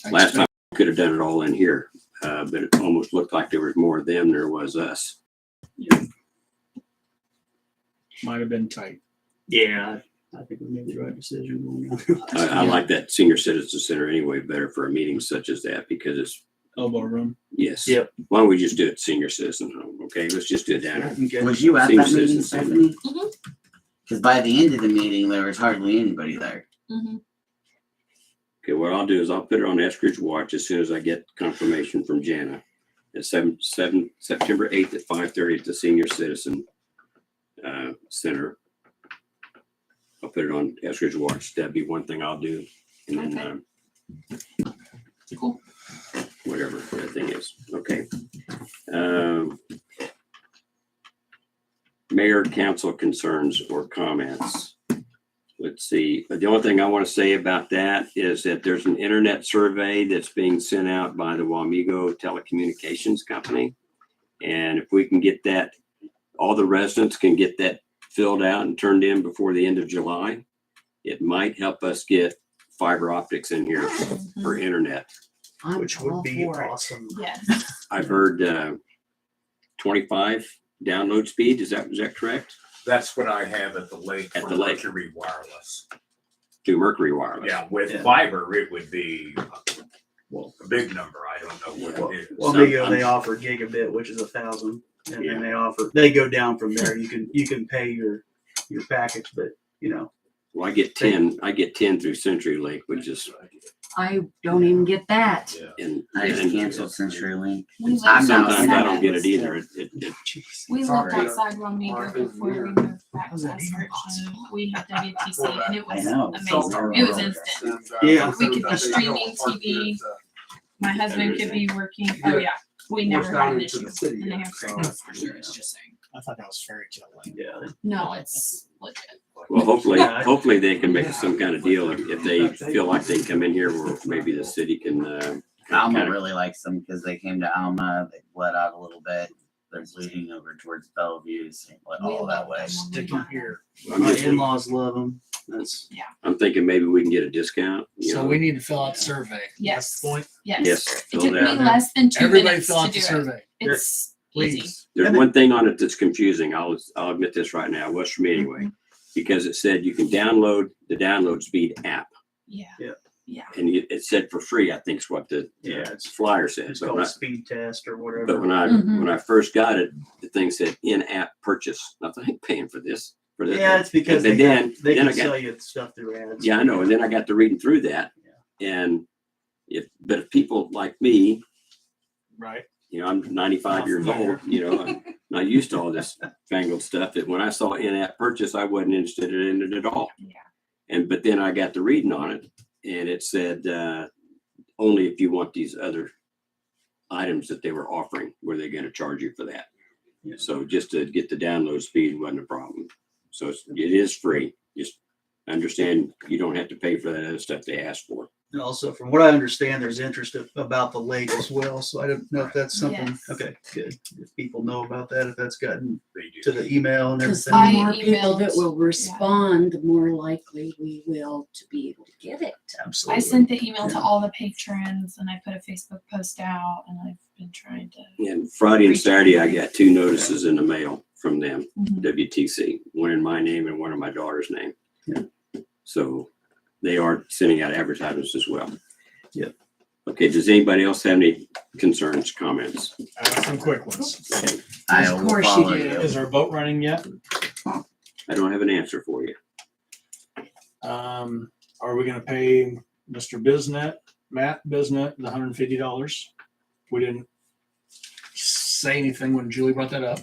I Last expect- time we could have done it all in here, but it almost looked like there was more of them than there was us. Might have been tight. Yeah, I think we made the right decision going down. I like that senior citizen center anyway, better for a meeting such as that because it's, Elbow room. yes. Yep. Why don't we just do it senior citizen home, okay? Let's just do it down here. Okay. Was you at Senior that meeting, citizen center. Stephanie? Mhm. Because by the end of the meeting, there was hardly anybody there. Mhm. Okay, what I'll do is I'll put it on Eskridge Watch as soon as I get confirmation from Jana. At September 8th at 5:30 at the Senior Citizen Center. I'll put it on Eskridge Watch. That'd be one thing I'll do. And then, Cool. whatever that thing is. Okay. Mayor, council concerns or comments. Let's see. The only thing I want to say about that is that there's an internet survey that's being sent out by the Wamego Telecommunications Company. And if we can get that, all the residents can get that filled out and turned in before the end of July, it might help us get fiber optics in here for internet. I'm Which would all be for it. awesome. Yes. I've heard 25 download speed. Is that correct? That's what I have at the lake. At for the lake. Mercury Wireless. Through Mercury Wireless. Yeah, with Yeah. fiber, it would be a big number. I don't know what it is. Well, Migo, they offer gigabit, which is 1,000, and then they go down from there. You can pay your package, but you know. Well, I get 10 through CenturyLink, which is I don't even get that. in. I just in- canceled CenturyLink. We lived I'm not- Sometimes I don't outside- get it either. We lived Sorry. outside Wamego before we moved back to Escritch. We had WTC and it I was know. amazing. It was instant. Yeah. We could be streaming TV. My husband could be working. Oh yeah, we never had an issue. And they have great customers, just saying. I thought that was fairy tale land. Yeah. No, it's legit. Well, hopefully, Yeah, hopefully they can make some kind of deal if they feel like they come in here where maybe the city can, Alma kinda- really likes them because they came to Alma, they bled out a little bit. They're bleeding over towards Bellevue, so We all that love way. them when we Stick buy them here. I'm My just- in-laws love them. That's, I'm thinking maybe we can get a discount, you So know. we need to fill out the survey. Yes. That's the point. Yes. Yes, It fill took me that. less than 2 Everybody minutes fill to out do the it. survey, It's easy. please. There's one thing on it that's confusing. I'll admit this right now. It was for me anyway. Because it said you can download the download speed app. Yeah. Yeah. Yeah. And it said for free, I think is what the Yeah, it's- flyer said. it's But called when a I- speed test or whatever. But when Mhm. I first got it, the thing said in-app purchase. I thought, I ain't paying for this. For this. Yeah, it's because And they then can I got, sell you stuff through ads. yeah, I know. And then I got to reading through that. And if people like me, Right. you know, I'm 95 years old, you know, I'm not used to all this fangled stuff, that when I saw in-app purchase, I wasn't interested in it at all. Yeah. But then I got to reading on it and it said, only if you want these other items that they were offering, were they going to charge you for that? Yeah. So just to get the download speed wasn't a problem. So it is free. Just understand you don't have to pay for that other stuff they asked for. And also, from what I understand, there's interest about the lake as well. So I don't know if that's something. Yes. Okay, good. If people know about that, if that's gotten They do. to the email and Because everything. the I more people that emailed- will respond, the more likely we will to be able to get it. Absolutely. I sent the email to all the patrons and I put a Facebook post out and I've been trying to. And Friday and Saturday, I got 2 notices in the mail from them, Mhm. WTC, one in my name and one in my daughter's name. Yeah. So they are sending out advertisements as well. Yeah. Okay, does anybody else have any concerns, comments? Some quick ones. Okay, I Of will course you follow do. you. Is our boat running yet? I don't have an answer for you. Are we gonna pay Mr. Matt Bisnet, the $150? We didn't say anything when Julie brought that up.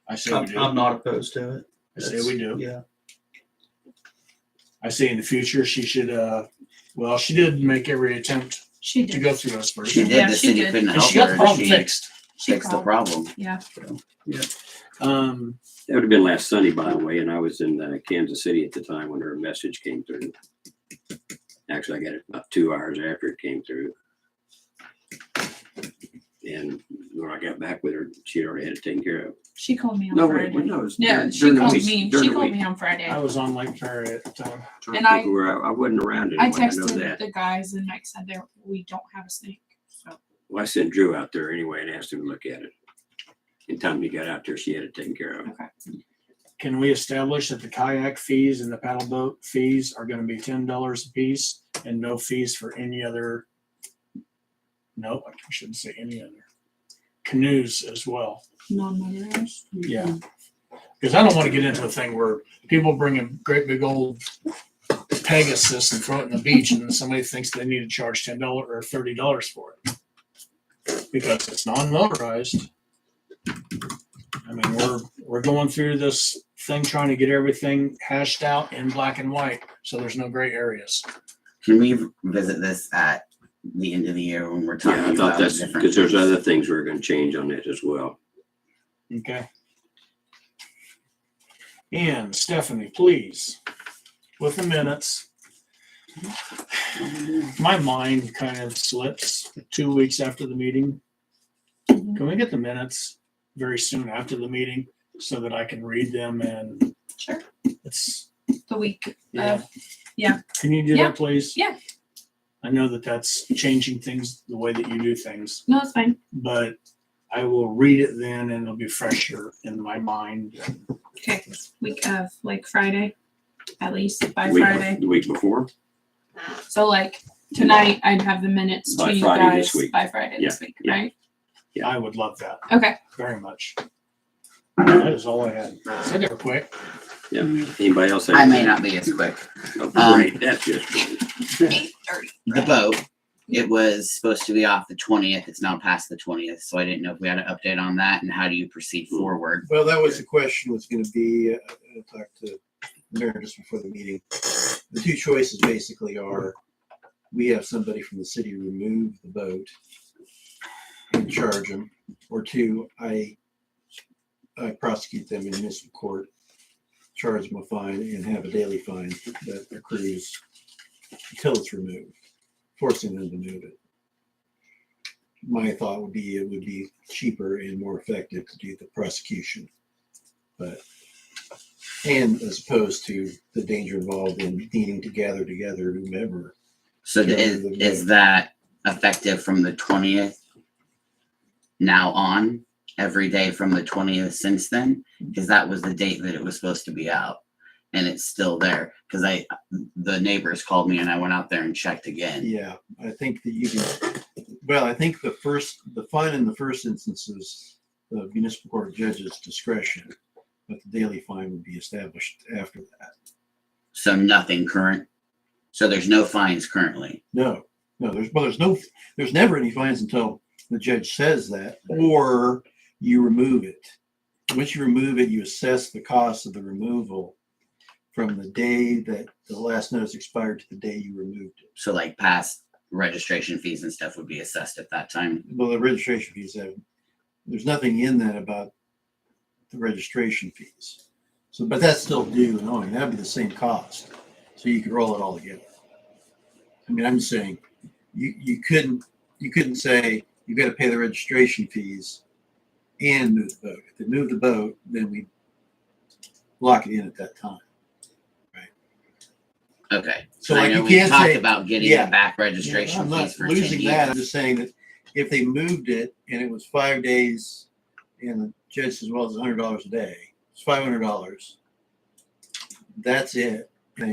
I say we do. I'm not opposed to it. I say we do. Yeah. I say in the future, she should, well, she did make every attempt She to did. go through us first. She did, Yeah, the she city did. couldn't And help she got the her, problem she fixed. She fixed the called. problem. Yeah. Um, That would have been last Sunday, by the way, and I was in Kansas City at the time when her message came through. Actually, I got it about 2 hours after it came through. And when I got back with her, she had already had it taken care of. She called me on No, Friday. wait, no, it was Yeah, during- she during the called week, me. during She the called week. me on Friday. I was on Lake Perry at the time. Trying And to think where I wasn't around I anyway, I know texted that. the guys and Mike said there we don't have a snake. So Well, I sent Drew out there anyway and asked him to look at it. In time he got out there, she had it taken care of. Can we establish that the kayak fees and the paddle boat fees are gonna be $10 a piece and no fees for any other? No, I shouldn't say any other. Canoes as well. non-motorized. Yeah. Because I don't want to get into a thing where people bring a great big old Pegasus and throw it in the beach and then somebody thinks they need to charge $10 or $30 for it. Because it's non-motorized. I mean, we're going through this thing trying to get everything hashed out in black and white, so there's no gray areas. Can we visit this at the end of the year when we're talking Yeah, I thought about that's, different because there's things? other things we're gonna change on it as well. Okay. And Stephanie, please, with the minutes. My mind kind of slips 2 weeks after the meeting. Can we get the minutes very soon after the meeting so that I can read them and Sure. it's, The week. yeah. yeah. Can you do Yeah. that, please? Yeah. I know that that's changing things, the way that you do things, No, it's fine. but I will read it then and it'll be fresher in my mind. Okay. Week of like Friday, at least by Week- Friday. The week before, So like tonight, I'd have the minutes By to you Friday guys this week. by Friday this week, yeah. right? Yeah. I would love that Okay. very much. That is all I had. So they were quick. anybody else? have I may anything? not be as quick. Oh, great, that's just great. 8:30. The boat, it was supposed to be off the 20th. It's now past the 20th. So I didn't know if we had an update on that and how do you proceed forward? Well, that was the question was gonna be, I talked to Mayor just before the meeting. The two choices basically are, we have somebody from the city remove the boat and charge them, or two, I I prosecute them in municipal court, charge them a fine, and have a daily fine that accrues until it's removed, forcing them to move it. My thought would be it would be cheaper and more effective to do the prosecution, and as opposed to the danger involved in needing to gather together whomever. So is that effective from the 20th now on, every day from the 20th since then? Because that was the date that it was supposed to be out, and it's still there. Because the neighbors called me and I went out there and checked again. Yeah, I think that you can, well, I think the fine in the first instance is the municipal court judge's discretion, but the daily fine would be established after that. So nothing current. So there's no fines currently. No, there's never any fines until the judge says that, or you remove it. Once you remove it, you assess the cost of the removal from the day that the last notice expired to the day you removed it. So like past registration fees and stuff would be assessed at that time. Well, the registration fees there's nothing in that about the registration fees. So, but that's still due and owing. That'd be the same cost. So you could roll it all together. I mean, I'm just saying you couldn't say you got to pay the registration fees and move the boat. If they move the boat, then we lock it in at that time. Okay. So I like know you we can't talked say, about getting yeah, it back registration I'm not fees for 10 losing years. that. I'm just saying that if they moved it and it was 5 days and the judge says, well, it's $100 a day, it's $500. That's it. But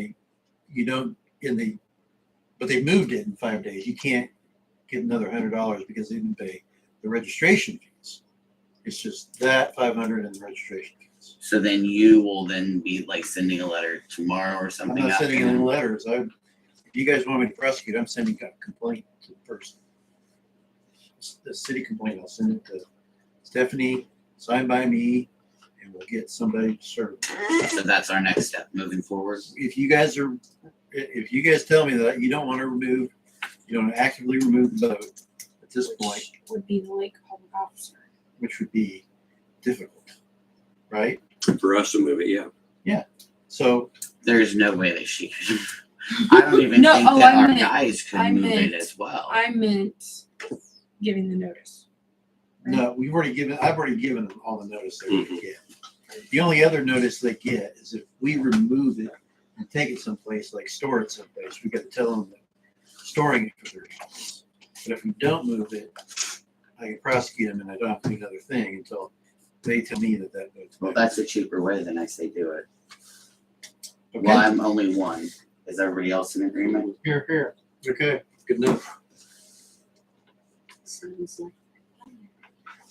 they moved it in 5 days. You can't get another $100 because they didn't pay the registration fees. It's just that 500 and the registration fees. So then you will then be like sending a letter tomorrow or I'm something. not out sending to any them? letters. If you guys want me to prosecute, I'm sending a complaint to the person. The city complaint. I'll send it to Stephanie, signed by me, and we'll get somebody to serve it. So that's our next step moving forward. If you guys tell me that you don't want to actively remove the boat at this point, Would be the lake public officer. which would be difficult, right? For us to move it, yeah. So There's no way that she could. I don't even No, think oh, that I our meant- guys could I move it meant- as well. I meant giving the notice. no, I've already given them all the notice they can get. The only other notice they get is if we remove it and take it someplace, like store it someplace, we got to tell them that storing it for 30 days. But if we don't move it, I can prosecute them and I don't have to do another thing until they tell me that boat's Well, back. that's a cheaper way than I say do it. Okay. Well, I'm only one. Is everybody else in agreement? Here. Okay, good enough. Sounds like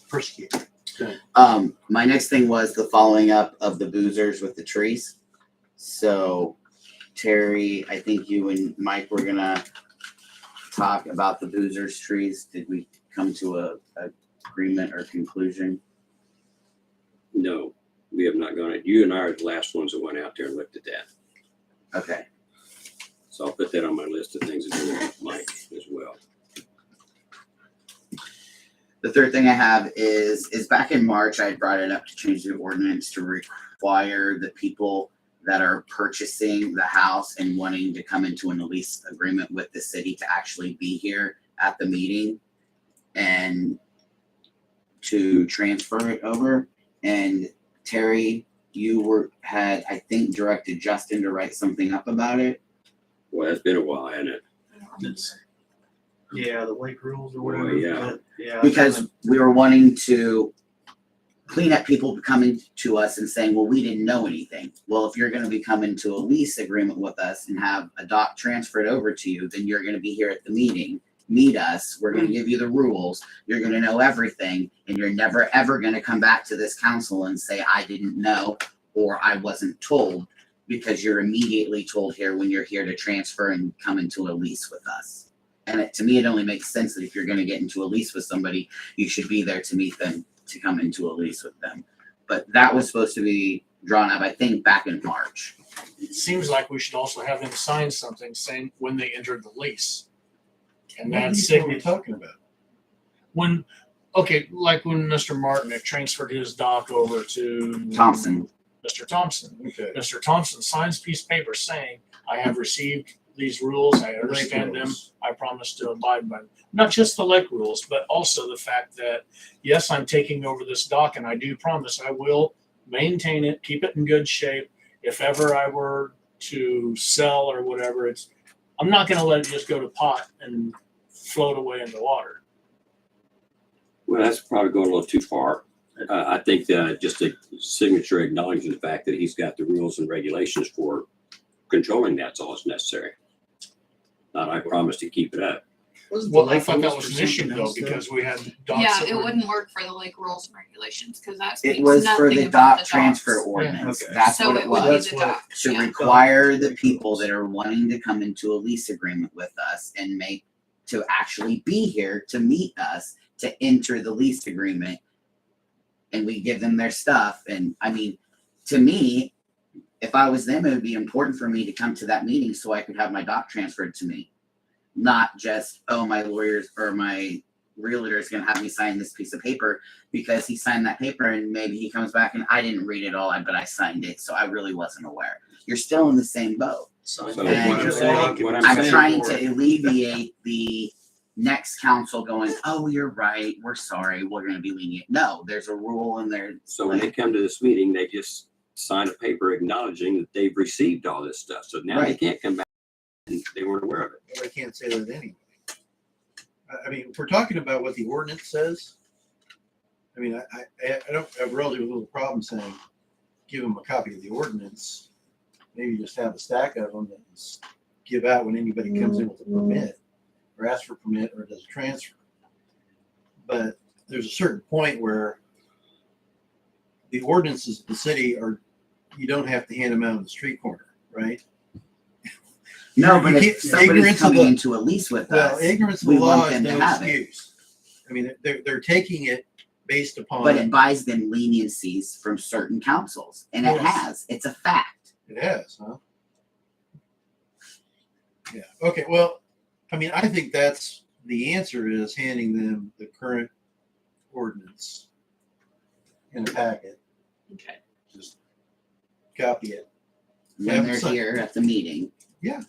Persecute. My next thing was the following up of the boozers with the trees. So Terry, I think you and Mike were gonna talk about the boozers trees. Did we come to a agreement or conclusion? No, we have not gone. You and I are the last ones that went out there and looked at that. Okay. So I'll put that on my list of things to do with Mike as well. The third thing I have is back in March, I had brought it up to change the ordinance to require the people that are purchasing the house and wanting to come into a lease agreement with the city to actually be here at the meeting and to transfer it over. And Terry, you had, I think, directed Justin to write something up about it. Well, it's been a while, hasn't it? Yeah, the lake rules or Oh, whatever. yeah. Yeah. Because we were wanting to clean up people coming to us and saying, well, we didn't know anything. Well, if you're going to be coming to a lease agreement with us and have a doc transferred over to you, then you're going to be here at the meeting, meet us. We're going to give you the rules. You're going to know everything. And you're never, ever going to come back to this council and say, I didn't know, or I wasn't told, because you're immediately told here when you're here to transfer and come into a lease with us. And to me, it only makes sense that if you're going to get into a lease with somebody, you should be there to meet them, to come into a lease with them. But that was supposed to be drawn up, I think, back in March. It seems like we should also have them sign something saying when they entered the lease. And What that's are you talking about? when okay, like when Mr. Martin had transferred his dock over to Thompson. Mr. Thompson. Okay. Mr. Thompson signs a piece of paper saying, I have received these rules, I understand them, rules. I promise to abide by them. Not just the lake rules, but also the fact that, yes, I'm taking over this dock and I do promise I will maintain it, keep it in good shape. If ever I were to sell or whatever, I'm not gonna let it just go to pot and float away in the water. Well, that's probably going a little too far. I think just a signature acknowledging the fact that he's got the rules and regulations for controlling that's all that's necessary. Not, I promise to keep it up. Wasn't Well, the I lake thought that rules was for an issue something though, else, though? because we had docks Yeah, that it were- wouldn't work for the lake rules and regulations because that's It was for the dock transfer docks. ordinance. Okay. That's So what it it would be was. That's the what- docks. To Yeah. require the people that are wanting to come into a lease agreement with us and to actually be here to meet us to enter the lease agreement, and we give them their stuff. And I mean, to me, if I was them, it would be important for me to come to that meeting so I could have my doc transferred to me, not just, oh, my lawyers or my realtor is going to have me sign this piece of paper because he signed that paper and maybe he comes back and I didn't read it all, but I signed it, so I really wasn't aware. You're still in the same boat. So And what I'm I'm saying, trying to alleviate the next council going, oh, you're right, we're sorry, we're going to be lenient. No, there's a rule in there. so when they come to this meeting, they just sign a paper acknowledging that they've received all this stuff. So now they Right. can't come back and they weren't aware of it. Well, I can't say that anyway. I mean, if we're talking about what the ordinance says, I mean, I don't have relatively little problem saying, give them a copy of the ordinance. Maybe just have a stack of them and give out when anybody comes in with a permit or asks for a permit or does a transfer. But there's a certain point where the ordinances of the city are, you don't have to hand them out on the street corner, right? No, You but can't- if somebody's ignorance of coming the- into a lease with Well, us, ignorance of we the law want is them to no have it. excuse. I mean, they're taking it based upon. but it buys them leniencies from certain councils, and it Yes. has. It's a fact. It has, huh? Yeah, okay, well, I mean, I think that's, the answer is handing them the current ordinance in a packet, Okay. just copy it. When Yeah, they're so- here at the meeting,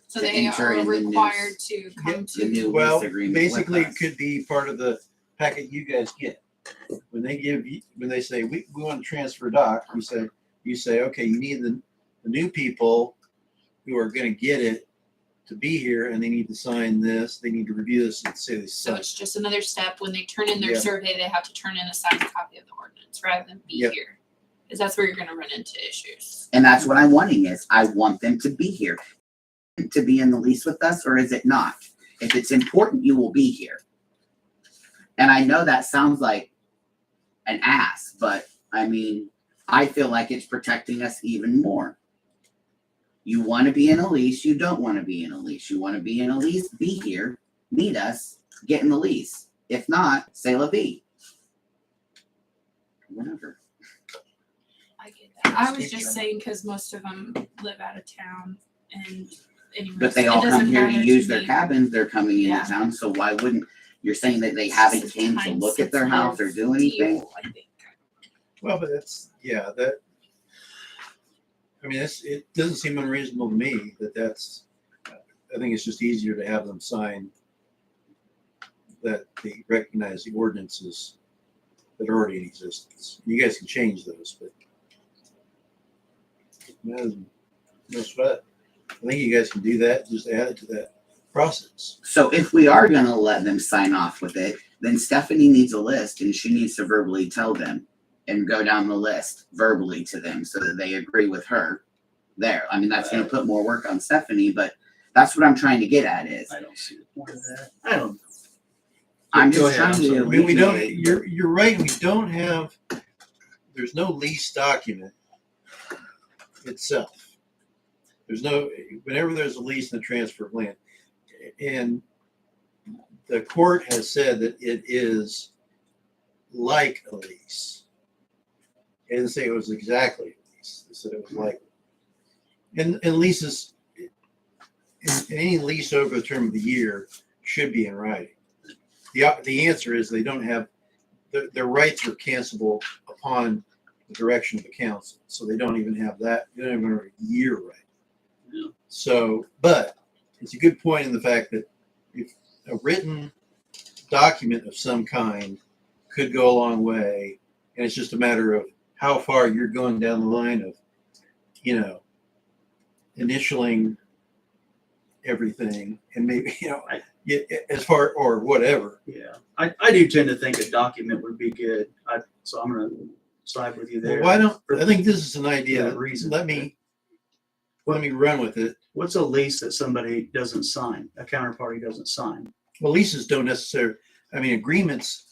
So to they enter are in the new- required to come the new to. Well, lease agreement with basically, it us. could be part of the packet you guys get. When they give you, when they say, we want to transfer doc, you say, okay, you need the new people who are gonna get it to be here, and they need to sign this, they need to review this and say this. So it's just another step. When they turn in their Yeah. survey, they have to turn in a signed copy of the ordinance rather than be Yep. here. Because that's where you're gonna run into issues. And that's what I'm wanting is I want them to be here. To be in the lease with us, or is it not? If it's important, you will be here. And I know that sounds like an ass, but I mean, I feel like it's protecting us even more. You want to be in a lease, you don't want to be in a lease. You want to be in a lease, be here, meet us, get in the lease. If not, say la vie. Whatever. I get that. I was just saying because most of them live out of town and anyways. But they it all come doesn't here to matter use their me. cabins, they're coming into Yeah. town, so why wouldn't, you're saying that they It's haven't just a came to look at their time-sensitive house or do anything? deal, I think. Well, but it's, yeah, that, I mean, it doesn't seem unreasonable to me that's, I think it's just easier to have them sign that they recognize the ordinances that are already in existence. You guys can change those, but no sweat. I think you guys can do that, just add it to that process. So if we are gonna let them sign off with it, then Stephanie needs a list and she needs to verbally tell them and go down the list verbally to them so that they agree with her there. I mean, that's gonna put more work on Stephanie, but that's what I'm trying to get at is, I don't see the point of that. I don't. I'm Go just ahead, trying I'm to sorry. I mean, we don't, alleviate. you're right, we don't have, there's no lease document itself. There's no, whenever there's a lease and a transfer of land, and the court has said that it is like a lease. It didn't say it was exactly a lease, they said it was like. And leases, in any lease over the term of the year should be in writing. The answer is they don't have their rights are cancelable upon the direction of the council. So they don't even have that, they don't even have a year right. Yeah. So, but it's a good point in the fact that if a written document of some kind could go a long way, and it's just a matter of how far you're going down the line of, you know, initialing everything, and maybe, you know, as far, or whatever. Yeah, I do tend to think a document would be good. So I'm gonna side with you there. Well, why don't, I think this is an idea, that reason. let me run with it. What's a lease that somebody doesn't sign, a counterparty doesn't sign? Well, leases don't necessarily, I mean, agreements,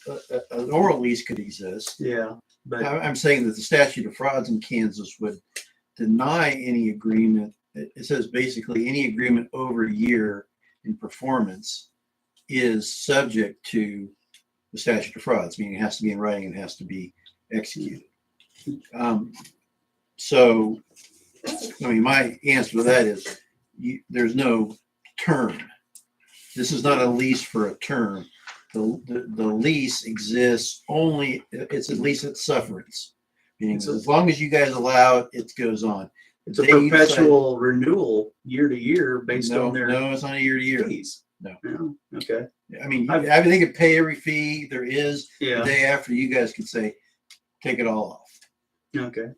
an oral lease could exist. Yeah, but I'm saying that the statute of frauds in Kansas would deny any agreement. It says basically any agreement over a year in performance is subject to the statute of frauds, meaning it has to be in writing and has to be executed. So, I mean, my answer to that is there's no term. This is not a lease for a term. The lease exists only, it's a lease at sufferance. Meaning as long as you guys allow it, it goes on. it's a perpetual renewal year to year based on their No, it's not a year to year. fees. No. Yeah, okay. I mean, I think they could pay every fee there is. The Yeah. day after, you guys could say, take it all off. Okay.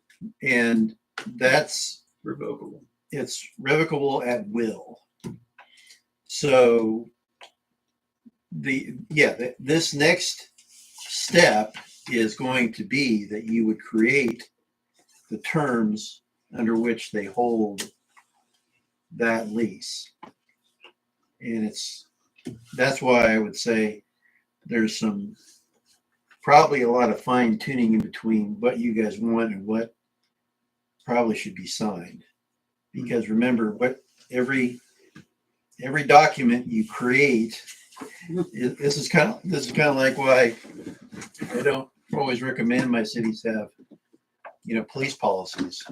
And that's, Revocable. it's revocable at will. So this next step is going to be that you would create the terms under which they hold that lease. And that's why I would say there's probably a lot of fine tuning in between what you guys want and what probably should be signed. Because remember, what every document you create, this is kind of like why I don't always recommend my cities have, police policies,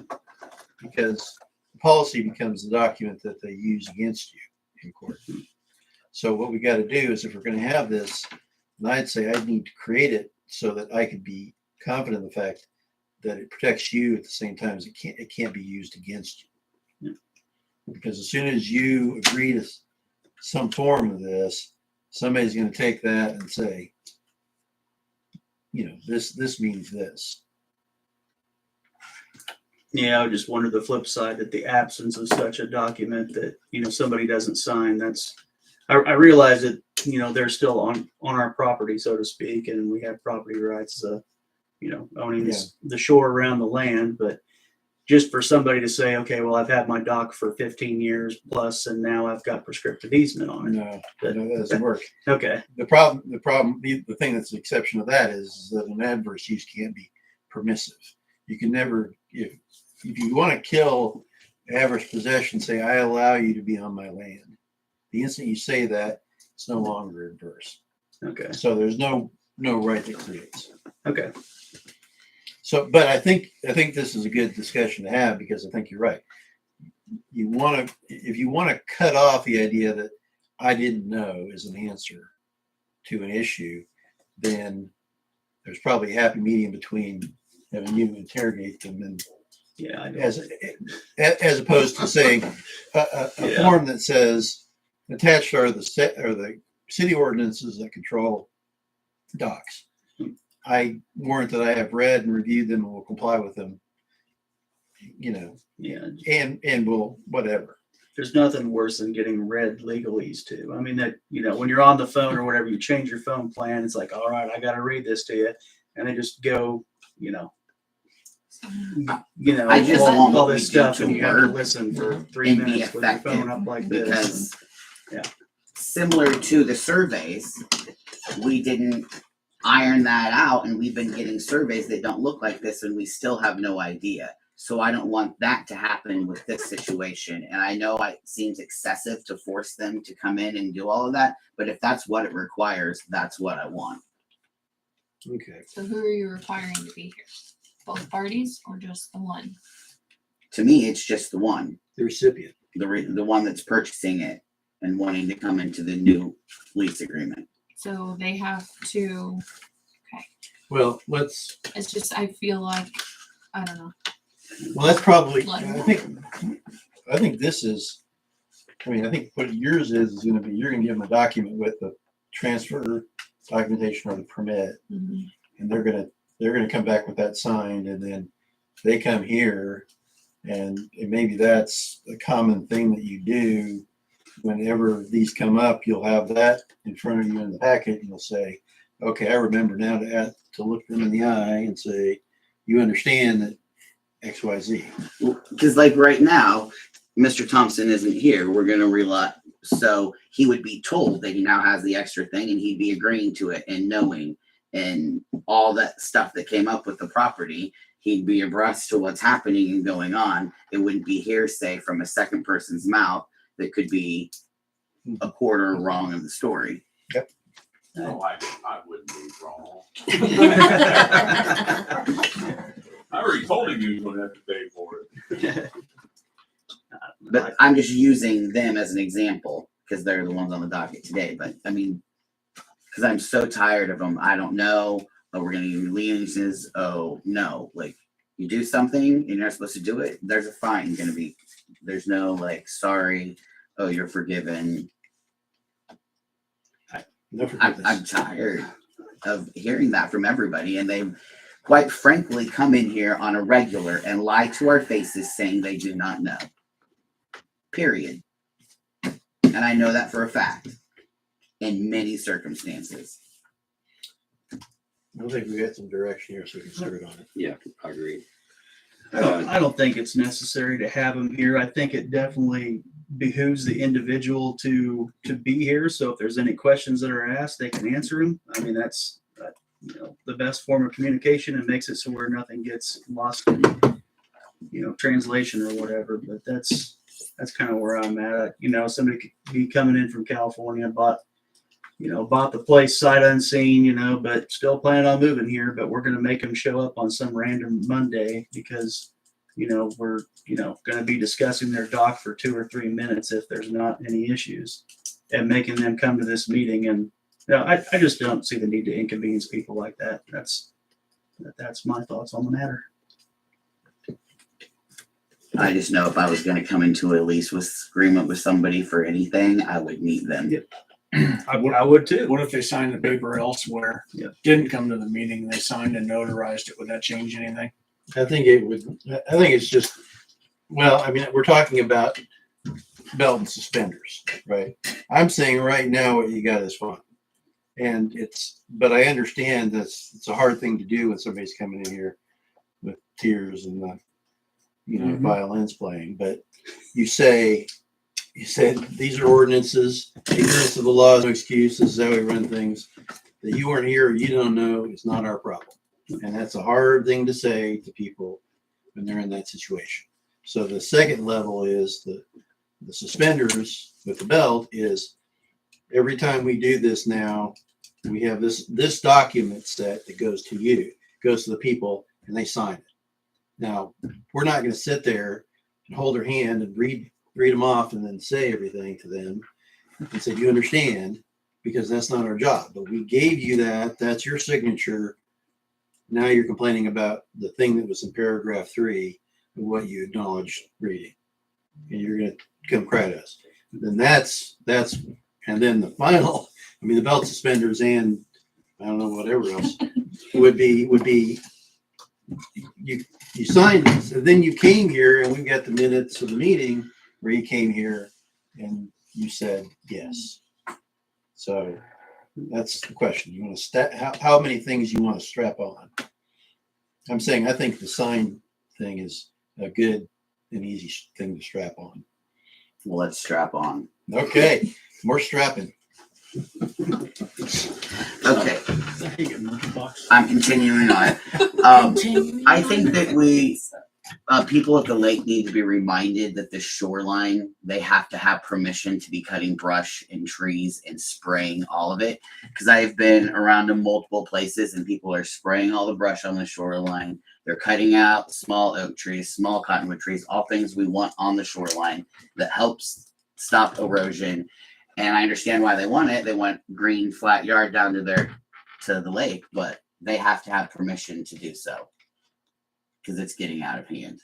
because the policy becomes the document that they use against you in court. So what we got to do is, if we're going to have this, and I'd say I need to create it so that I could be confident in the fact that it protects you at the same time as it can't be used against you. Because as soon as you agree to some form of this, somebody's going to take that and say, this means this. Yeah, I just wonder the flip side, that the absence of such a document that, somebody doesn't sign, I realize that, they're still on our property, so to speak, and we have property rights, owning the shore around the land, but just for somebody to say, okay, well, I've had my dock for 15 years plus, and now I've got prescriptive easement on it. No, that doesn't work. Okay. The thing that's the exception to that is that an adverse use can't be permissive. You can never, if you want to kill adverse possession, say, I allow you to be on my land. The instant you say that, it's no longer adverse. Okay. So there's no right that creates. Okay. So, but I think this is a good discussion to have, because I think you're right. If you want to cut off the idea that I didn't know is an answer to an issue, then there's probably a happy medium between having you interrogate them and as opposed to saying a form that says attached are the city ordinances that control docks. I warrant that I have read and reviewed them and will comply with them, and will whatever. There's nothing worse than getting read legalese too. I mean, that, when you're on the phone or whatever, you change your phone plan. It's like, all right, I got to read this to you. And they just go, I just want all what this we do stuff, to and you have to work listen for 3 and be minutes with your phone effective, up like this. because similar to the surveys, we didn't iron that out, and we've been getting surveys that don't look like this, and we still have no idea. So I don't want that to happen with this situation. And I know it seems excessive to force them to come in and do all of that, but if that's what it requires, that's what I want. Okay. So who are you requiring to be here? Both parties or just the one? To me, it's just the one, The recipient. the one that's purchasing it and wanting to come into the new lease agreement. So they have to, Well, let's, It's just, I feel like, I don't know. well, that's probably, Like- I think this is, I mean, I think what yours is gonna be, you're gonna give them a document with the transfer documentation or the permit. Mhm. And they're gonna come back with that signed, and then they come here, and maybe that's a common thing that you do. Whenever these come up, you'll have that in front of you in the packet, and you'll say, okay, I remember now to look them in the eye and say, you understand that X, Y, Z. Because like right now, Mr. Thompson isn't here. We're gonna rely, so he would be told that he now has the extra thing, and he'd be agreeing to it and knowing, and all that stuff that came up with the property. He'd be abreast to what's happening and going on. It wouldn't be hearsay from a second person's mouth that could be a quarter wrong of the story. No, I wouldn't be wrong. I already told him he was gonna have to pay for it. But I'm just using them as an example because they're the ones on the docket today. But I mean, because I'm so tired of them. I don't know. Oh, we're gonna give you leniences. Oh no, like you do something and you're not supposed to do it. There's a fine gonna be. There's no like sorry. Oh, you're forgiven. No I'm forgiveness. tired of hearing that from everybody, and they quite frankly come in here on a regular and lie to our faces saying they do not know. Period. And I know that for a fact in many circumstances. I think we got some direction here, so we can start on it. Yeah, I agree. I don't think it's necessary to have them here. I think it definitely behooves the individual to be here. So if there's any questions that are asked, they can answer them. I mean, that's the best form of communication, and makes it so where nothing gets lost in translation or whatever. But that's kind of where I'm at. Somebody could be coming in from California, bought the place sight unseen, but still planning on moving here. But we're going to make them show up on some random Monday because, we're, going to be discussing their doc for 2 or 3 minutes if there's not any issues, and making them come to this meeting. And I just don't see the need to inconvenience people like that. That's my thoughts on the matter. I just know if I was going to come into a lease with agreement with somebody for anything, I would meet them. Yep. I would too. What if they signed the paper elsewhere? Yeah. Didn't come to the meeting, they signed and notarized it, would that change anything? I think it would, I think it's just, well, I mean, we're talking about belt and suspenders, right? I'm saying right now what you got is fine. And but I understand it's a hard thing to do when somebody's coming in here with tears and, Mhm. violins playing, but you said these are ordinances, ignorance of the law is no excuse, this is how we run things. That you weren't here, or you don't know, it's not our problem. And that's a hard thing to say to people when they're in that situation. So the second level is the suspenders with the belt is every time we do this now, we have this document set that goes to you, goes to the people, and they sign it. Now, we're not going to sit there and hold their hand and read them off and then say everything to them and say, you understand, because that's not our job. But we gave you that's your signature. Now you're complaining about the thing that was in paragraph 3 of what you acknowledged reading. And you're going to come cry to us. Then that's, and then the final, the belt, suspenders, and I don't know, whatever else would be you signed this, and then you came here, and we've got the minutes of the meeting where you came here and you said yes. So that's the question. You want to how many things you want to strap on? I'm saying I think the sign thing is a good and easy thing to strap on. Well, let's strap on. Okay, more strapping. Okay, I'm continuing on. I think that people at the lake need to be reminded that the shoreline, they have to have permission to be cutting brush and trees and spraying all of it. Because I've been around in multiple places and people are spraying all the brush on the shoreline. They're cutting out small oak trees, small cottonwood trees, all things we want on the shoreline that helps stop erosion. And I understand why they want it. They want green, flat yard down to the lake, but they have to have permission to do so. Because it's getting out of hand.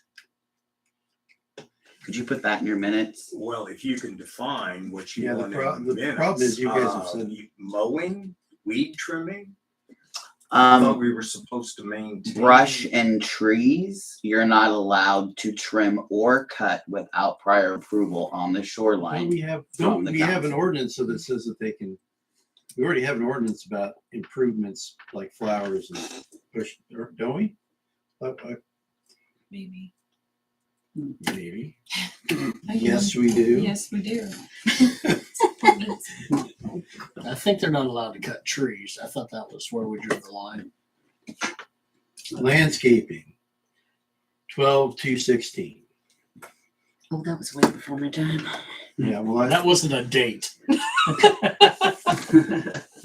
Could you put that in your minutes? Well, if you can define what you Yeah, want the in the minutes. problem is you guys have said- Mowing, weed trimming. I thought we were supposed to maintain. Brush and trees, you're not allowed to trim or cut without prior approval on the Well, shoreline. we have, from don't the we have an council. ordinance that says that they can, we already have an ordinance about improvements like flowers and bush, don't we? Maybe. Maybe. Yes, we do. Yes, we do. I think they're not allowed to cut trees. I thought that was where we drew the line. Landscaping, 12/2/16. Oh, that was way before my time. Yeah, well, That wasn't a date. it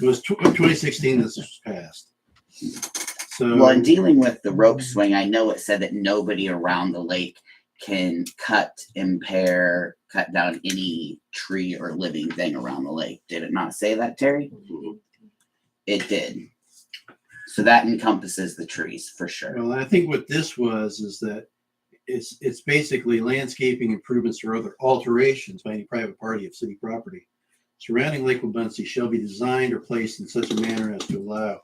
was 2016 this was passed. So. Well, in dealing with the rope swing, I know it said that nobody around the lake can cut, impair, cut down any tree or living thing around the lake. Did it not say that, Terry? It did. So that encompasses the trees for sure. Well, I think what this was is that it's basically landscaping improvements or other alterations by any private party of city property surrounding Lake Wabunsee shall be designed or placed in such a manner as to allow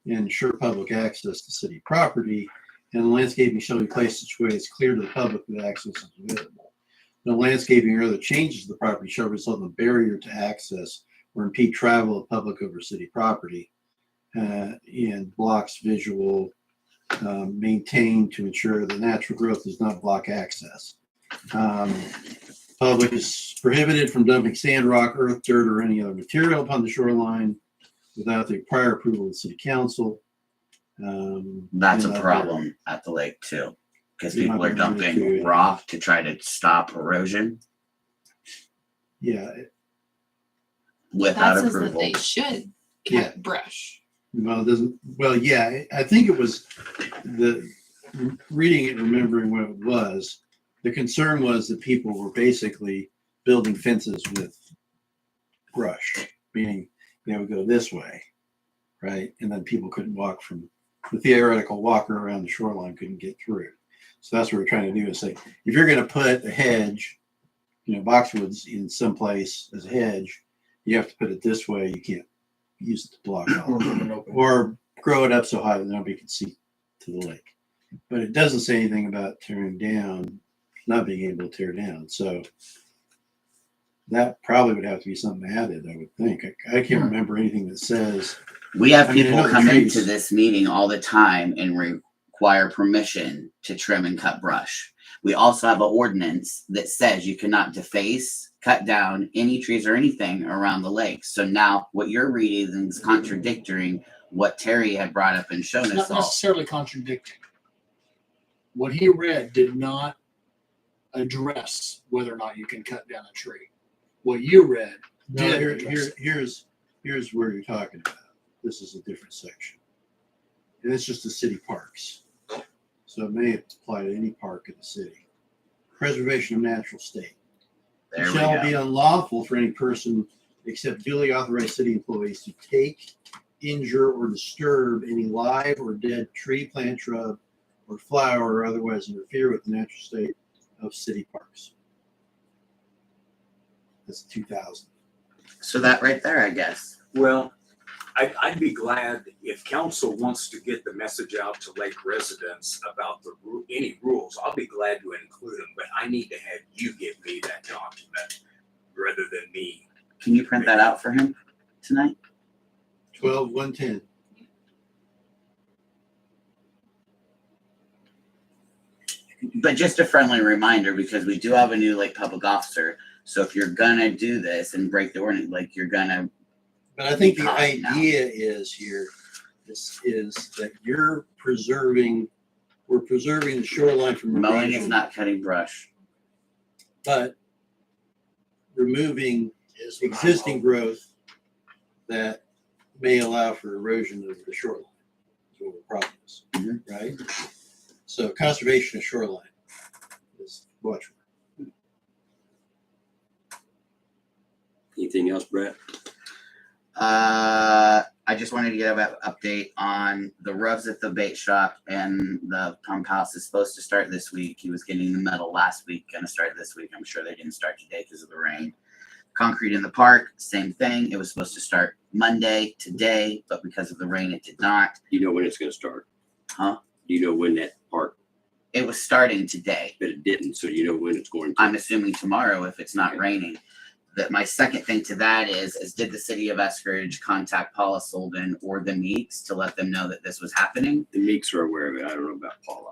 and ensure public access to city property, and the landscaping shall be placed in such a way as clear to the public that access is available. No landscaping or other changes to the property shall result in a barrier to access or impede travel of public over city property, and blocks visual maintained to ensure that natural growth does not block access. Public is prohibited from dumping sand, rock, earth, dirt, or any other material upon the shoreline without the prior approval of the city council. That's and a other- problem at the lake too. Because Yeah, people are but dumping too. rock to try to stop erosion Yeah, without That says that approval. they should Yeah. cut brush. well, it doesn't, well, yeah, I think it was reading it, remembering what it was, the concern was that people were basically building fences with brush, meaning they would go this way, right? And then people couldn't walk from, the theoretical walker around the shoreline couldn't get through. So that's what we're trying to do is say, if you're gonna put a hedge, boxwoods in some place as a hedge, you have to put it this way. You can't use it to block off. Or grow it up so high that nobody can see to the lake. But it doesn't say anything about tearing down, not being able to tear down. So that probably would have to be something added, I would think. I can't remember anything that says. We have I mean, I people know the come trees- into this meeting all the time and require permission to trim and cut brush. We also have an ordinance that says you cannot deface, cut down any trees or anything around the lake. So now what you're reading is contradicting what Terry had brought up and shown It's us not all. necessarily contradicting. What he read did not address whether or not you can cut down a tree. What you read No, did here, address it. here's where you're talking about. This is a different section. And it's just the city parks. So it may apply to any park in the city. Preservation of natural state. There It we shall go. be unlawful for any person except duly authorized city employees to take, injure, or disturb any live or dead tree, plant, shrub, or flower, or otherwise interfere with the natural state of city parks. That's 2000. So that right there, I guess. Well, I'd be glad if council wants to get the message out to lake residents about any rules. I'll be glad to include them, but I need to have you give me that document rather than me. Can you print that out for him tonight? 12/110. But just a friendly reminder, because we do have a new lake public officer. So if you're gonna do this and break the ordinance, like you're gonna, But I think the Because now- idea is here, is that we're preserving the shoreline from mowing is erosion, not cutting brush. but removing Is existing growth that may allow for erosion of the shoreline. Is what the problem is, Mhm. right? So conservation of shoreline is what. Anything else, Brett? I just wanted to give an update on the roofs at the bait shop and the pump house is supposed to start this week. He was getting the metal last week, gonna start this week. I'm sure they didn't start today because of the rain. Concrete in the park, same thing. It was supposed to start Monday today, but because of the rain, it did not. You know when it's gonna start? Huh? Do you know when that part, It was starting today. but it didn't, so you know when it's going to? I'm assuming tomorrow if it's not raining. That my second thing to that is did the city of Eskridge contact Paula Solden or the Meeks to let them know that this was happening? The Meeks are aware of it. I don't know about Paula.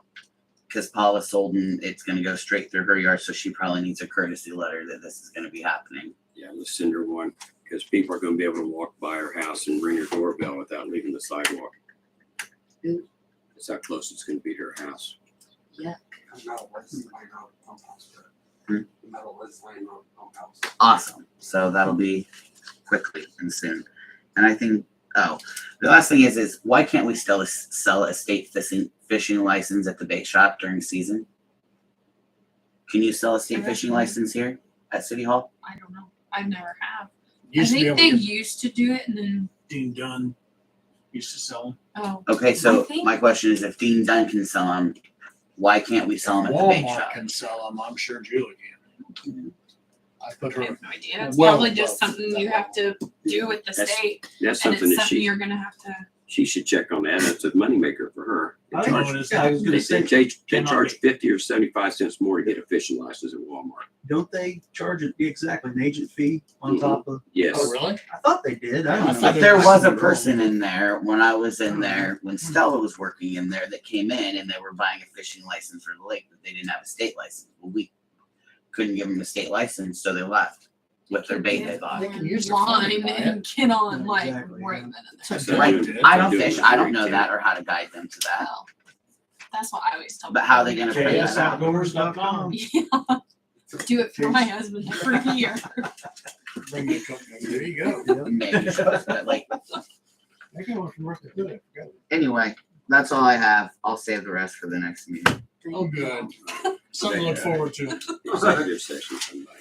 Because Paula Solden, it's gonna go straight through her yard, so she probably needs a courtesy letter that this is gonna be happening. Yeah, let's send her one, because people are gonna be able to walk by her house and ring her doorbell without leaving the sidewalk. Ooh. That's how close it's gonna be to her house. The metal is laying on the pump house. Hmm? The metal is laying on the pump house. Awesome. So that'll be quickly and soon. And I think, the last thing is why can't we still sell a state fishing license at the bait shop during season? Can you sell a state fishing license here at City Hall? I don't know. I've never have. I Used to be think able they to get used to do it and then, Dean Dunn used to sell them. oh, Okay, so I think- my question is if Dean Dunn can sell them, why can't we sell them at the bait Walmart shop? can sell them, I'm sure Julie can. I put I her, have no idea. It's well probably just above something that you have to do with the That's- state. That's And something it's that something she, you're gonna have to, she should check on that. That's a moneymaker for her. They I don't know charge- what it's. Yeah, I was gonna They say, they charge 50 or 75 cents more to get a fishing license at Walmart. don't they charge it exactly an agent fee on Mhm. top of? Yes. Oh, really? I thought they did. I I don't know. thought But there was was a something person in there when I was in there, when Stella was working in there, that came in and they were buying a fishing license for the lake, but they didn't have a state license. Well, we couldn't give them a state license, so they left with their bait they bought. They can use their phone line to buy and get on Yeah, like exactly, right yeah. then and there. That's So Right. what doing- I don't doing fish. it I don't right know there. that or how to guide them to that. Well, that's what I always tell. But how are they people. gonna figure that out? KSOutdoors.com. Yeah. Do it for my husband every year. Bring your truck. There you go. Maybe, but like, I got one from North Dakota. I forgot. anyway, that's all I have. I'll save the rest for the next meeting. Oh, good. Something to look forward to. Executive session, somebody.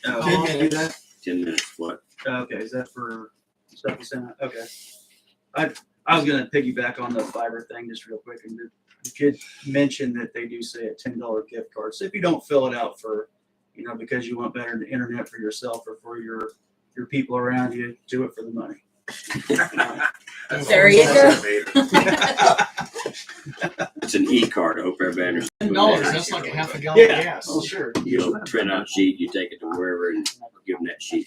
Oh, 10 I'll do minutes. that? 10 minutes, what? Okay, is that for stuff you sent out? Okay. I was gonna piggyback on the fiber thing just real quick, and the kid mentioned that they do say a $10 gift card. So if you don't fill it out for, because you want better internet for yourself or for your people around you, do it for the money. There you go. It's an e-card. I hope everybody understands. $10, that's like a half a gallon of Yeah. gas. Oh, sure. You know, print out a sheet, you take it to wherever and give them that sheet.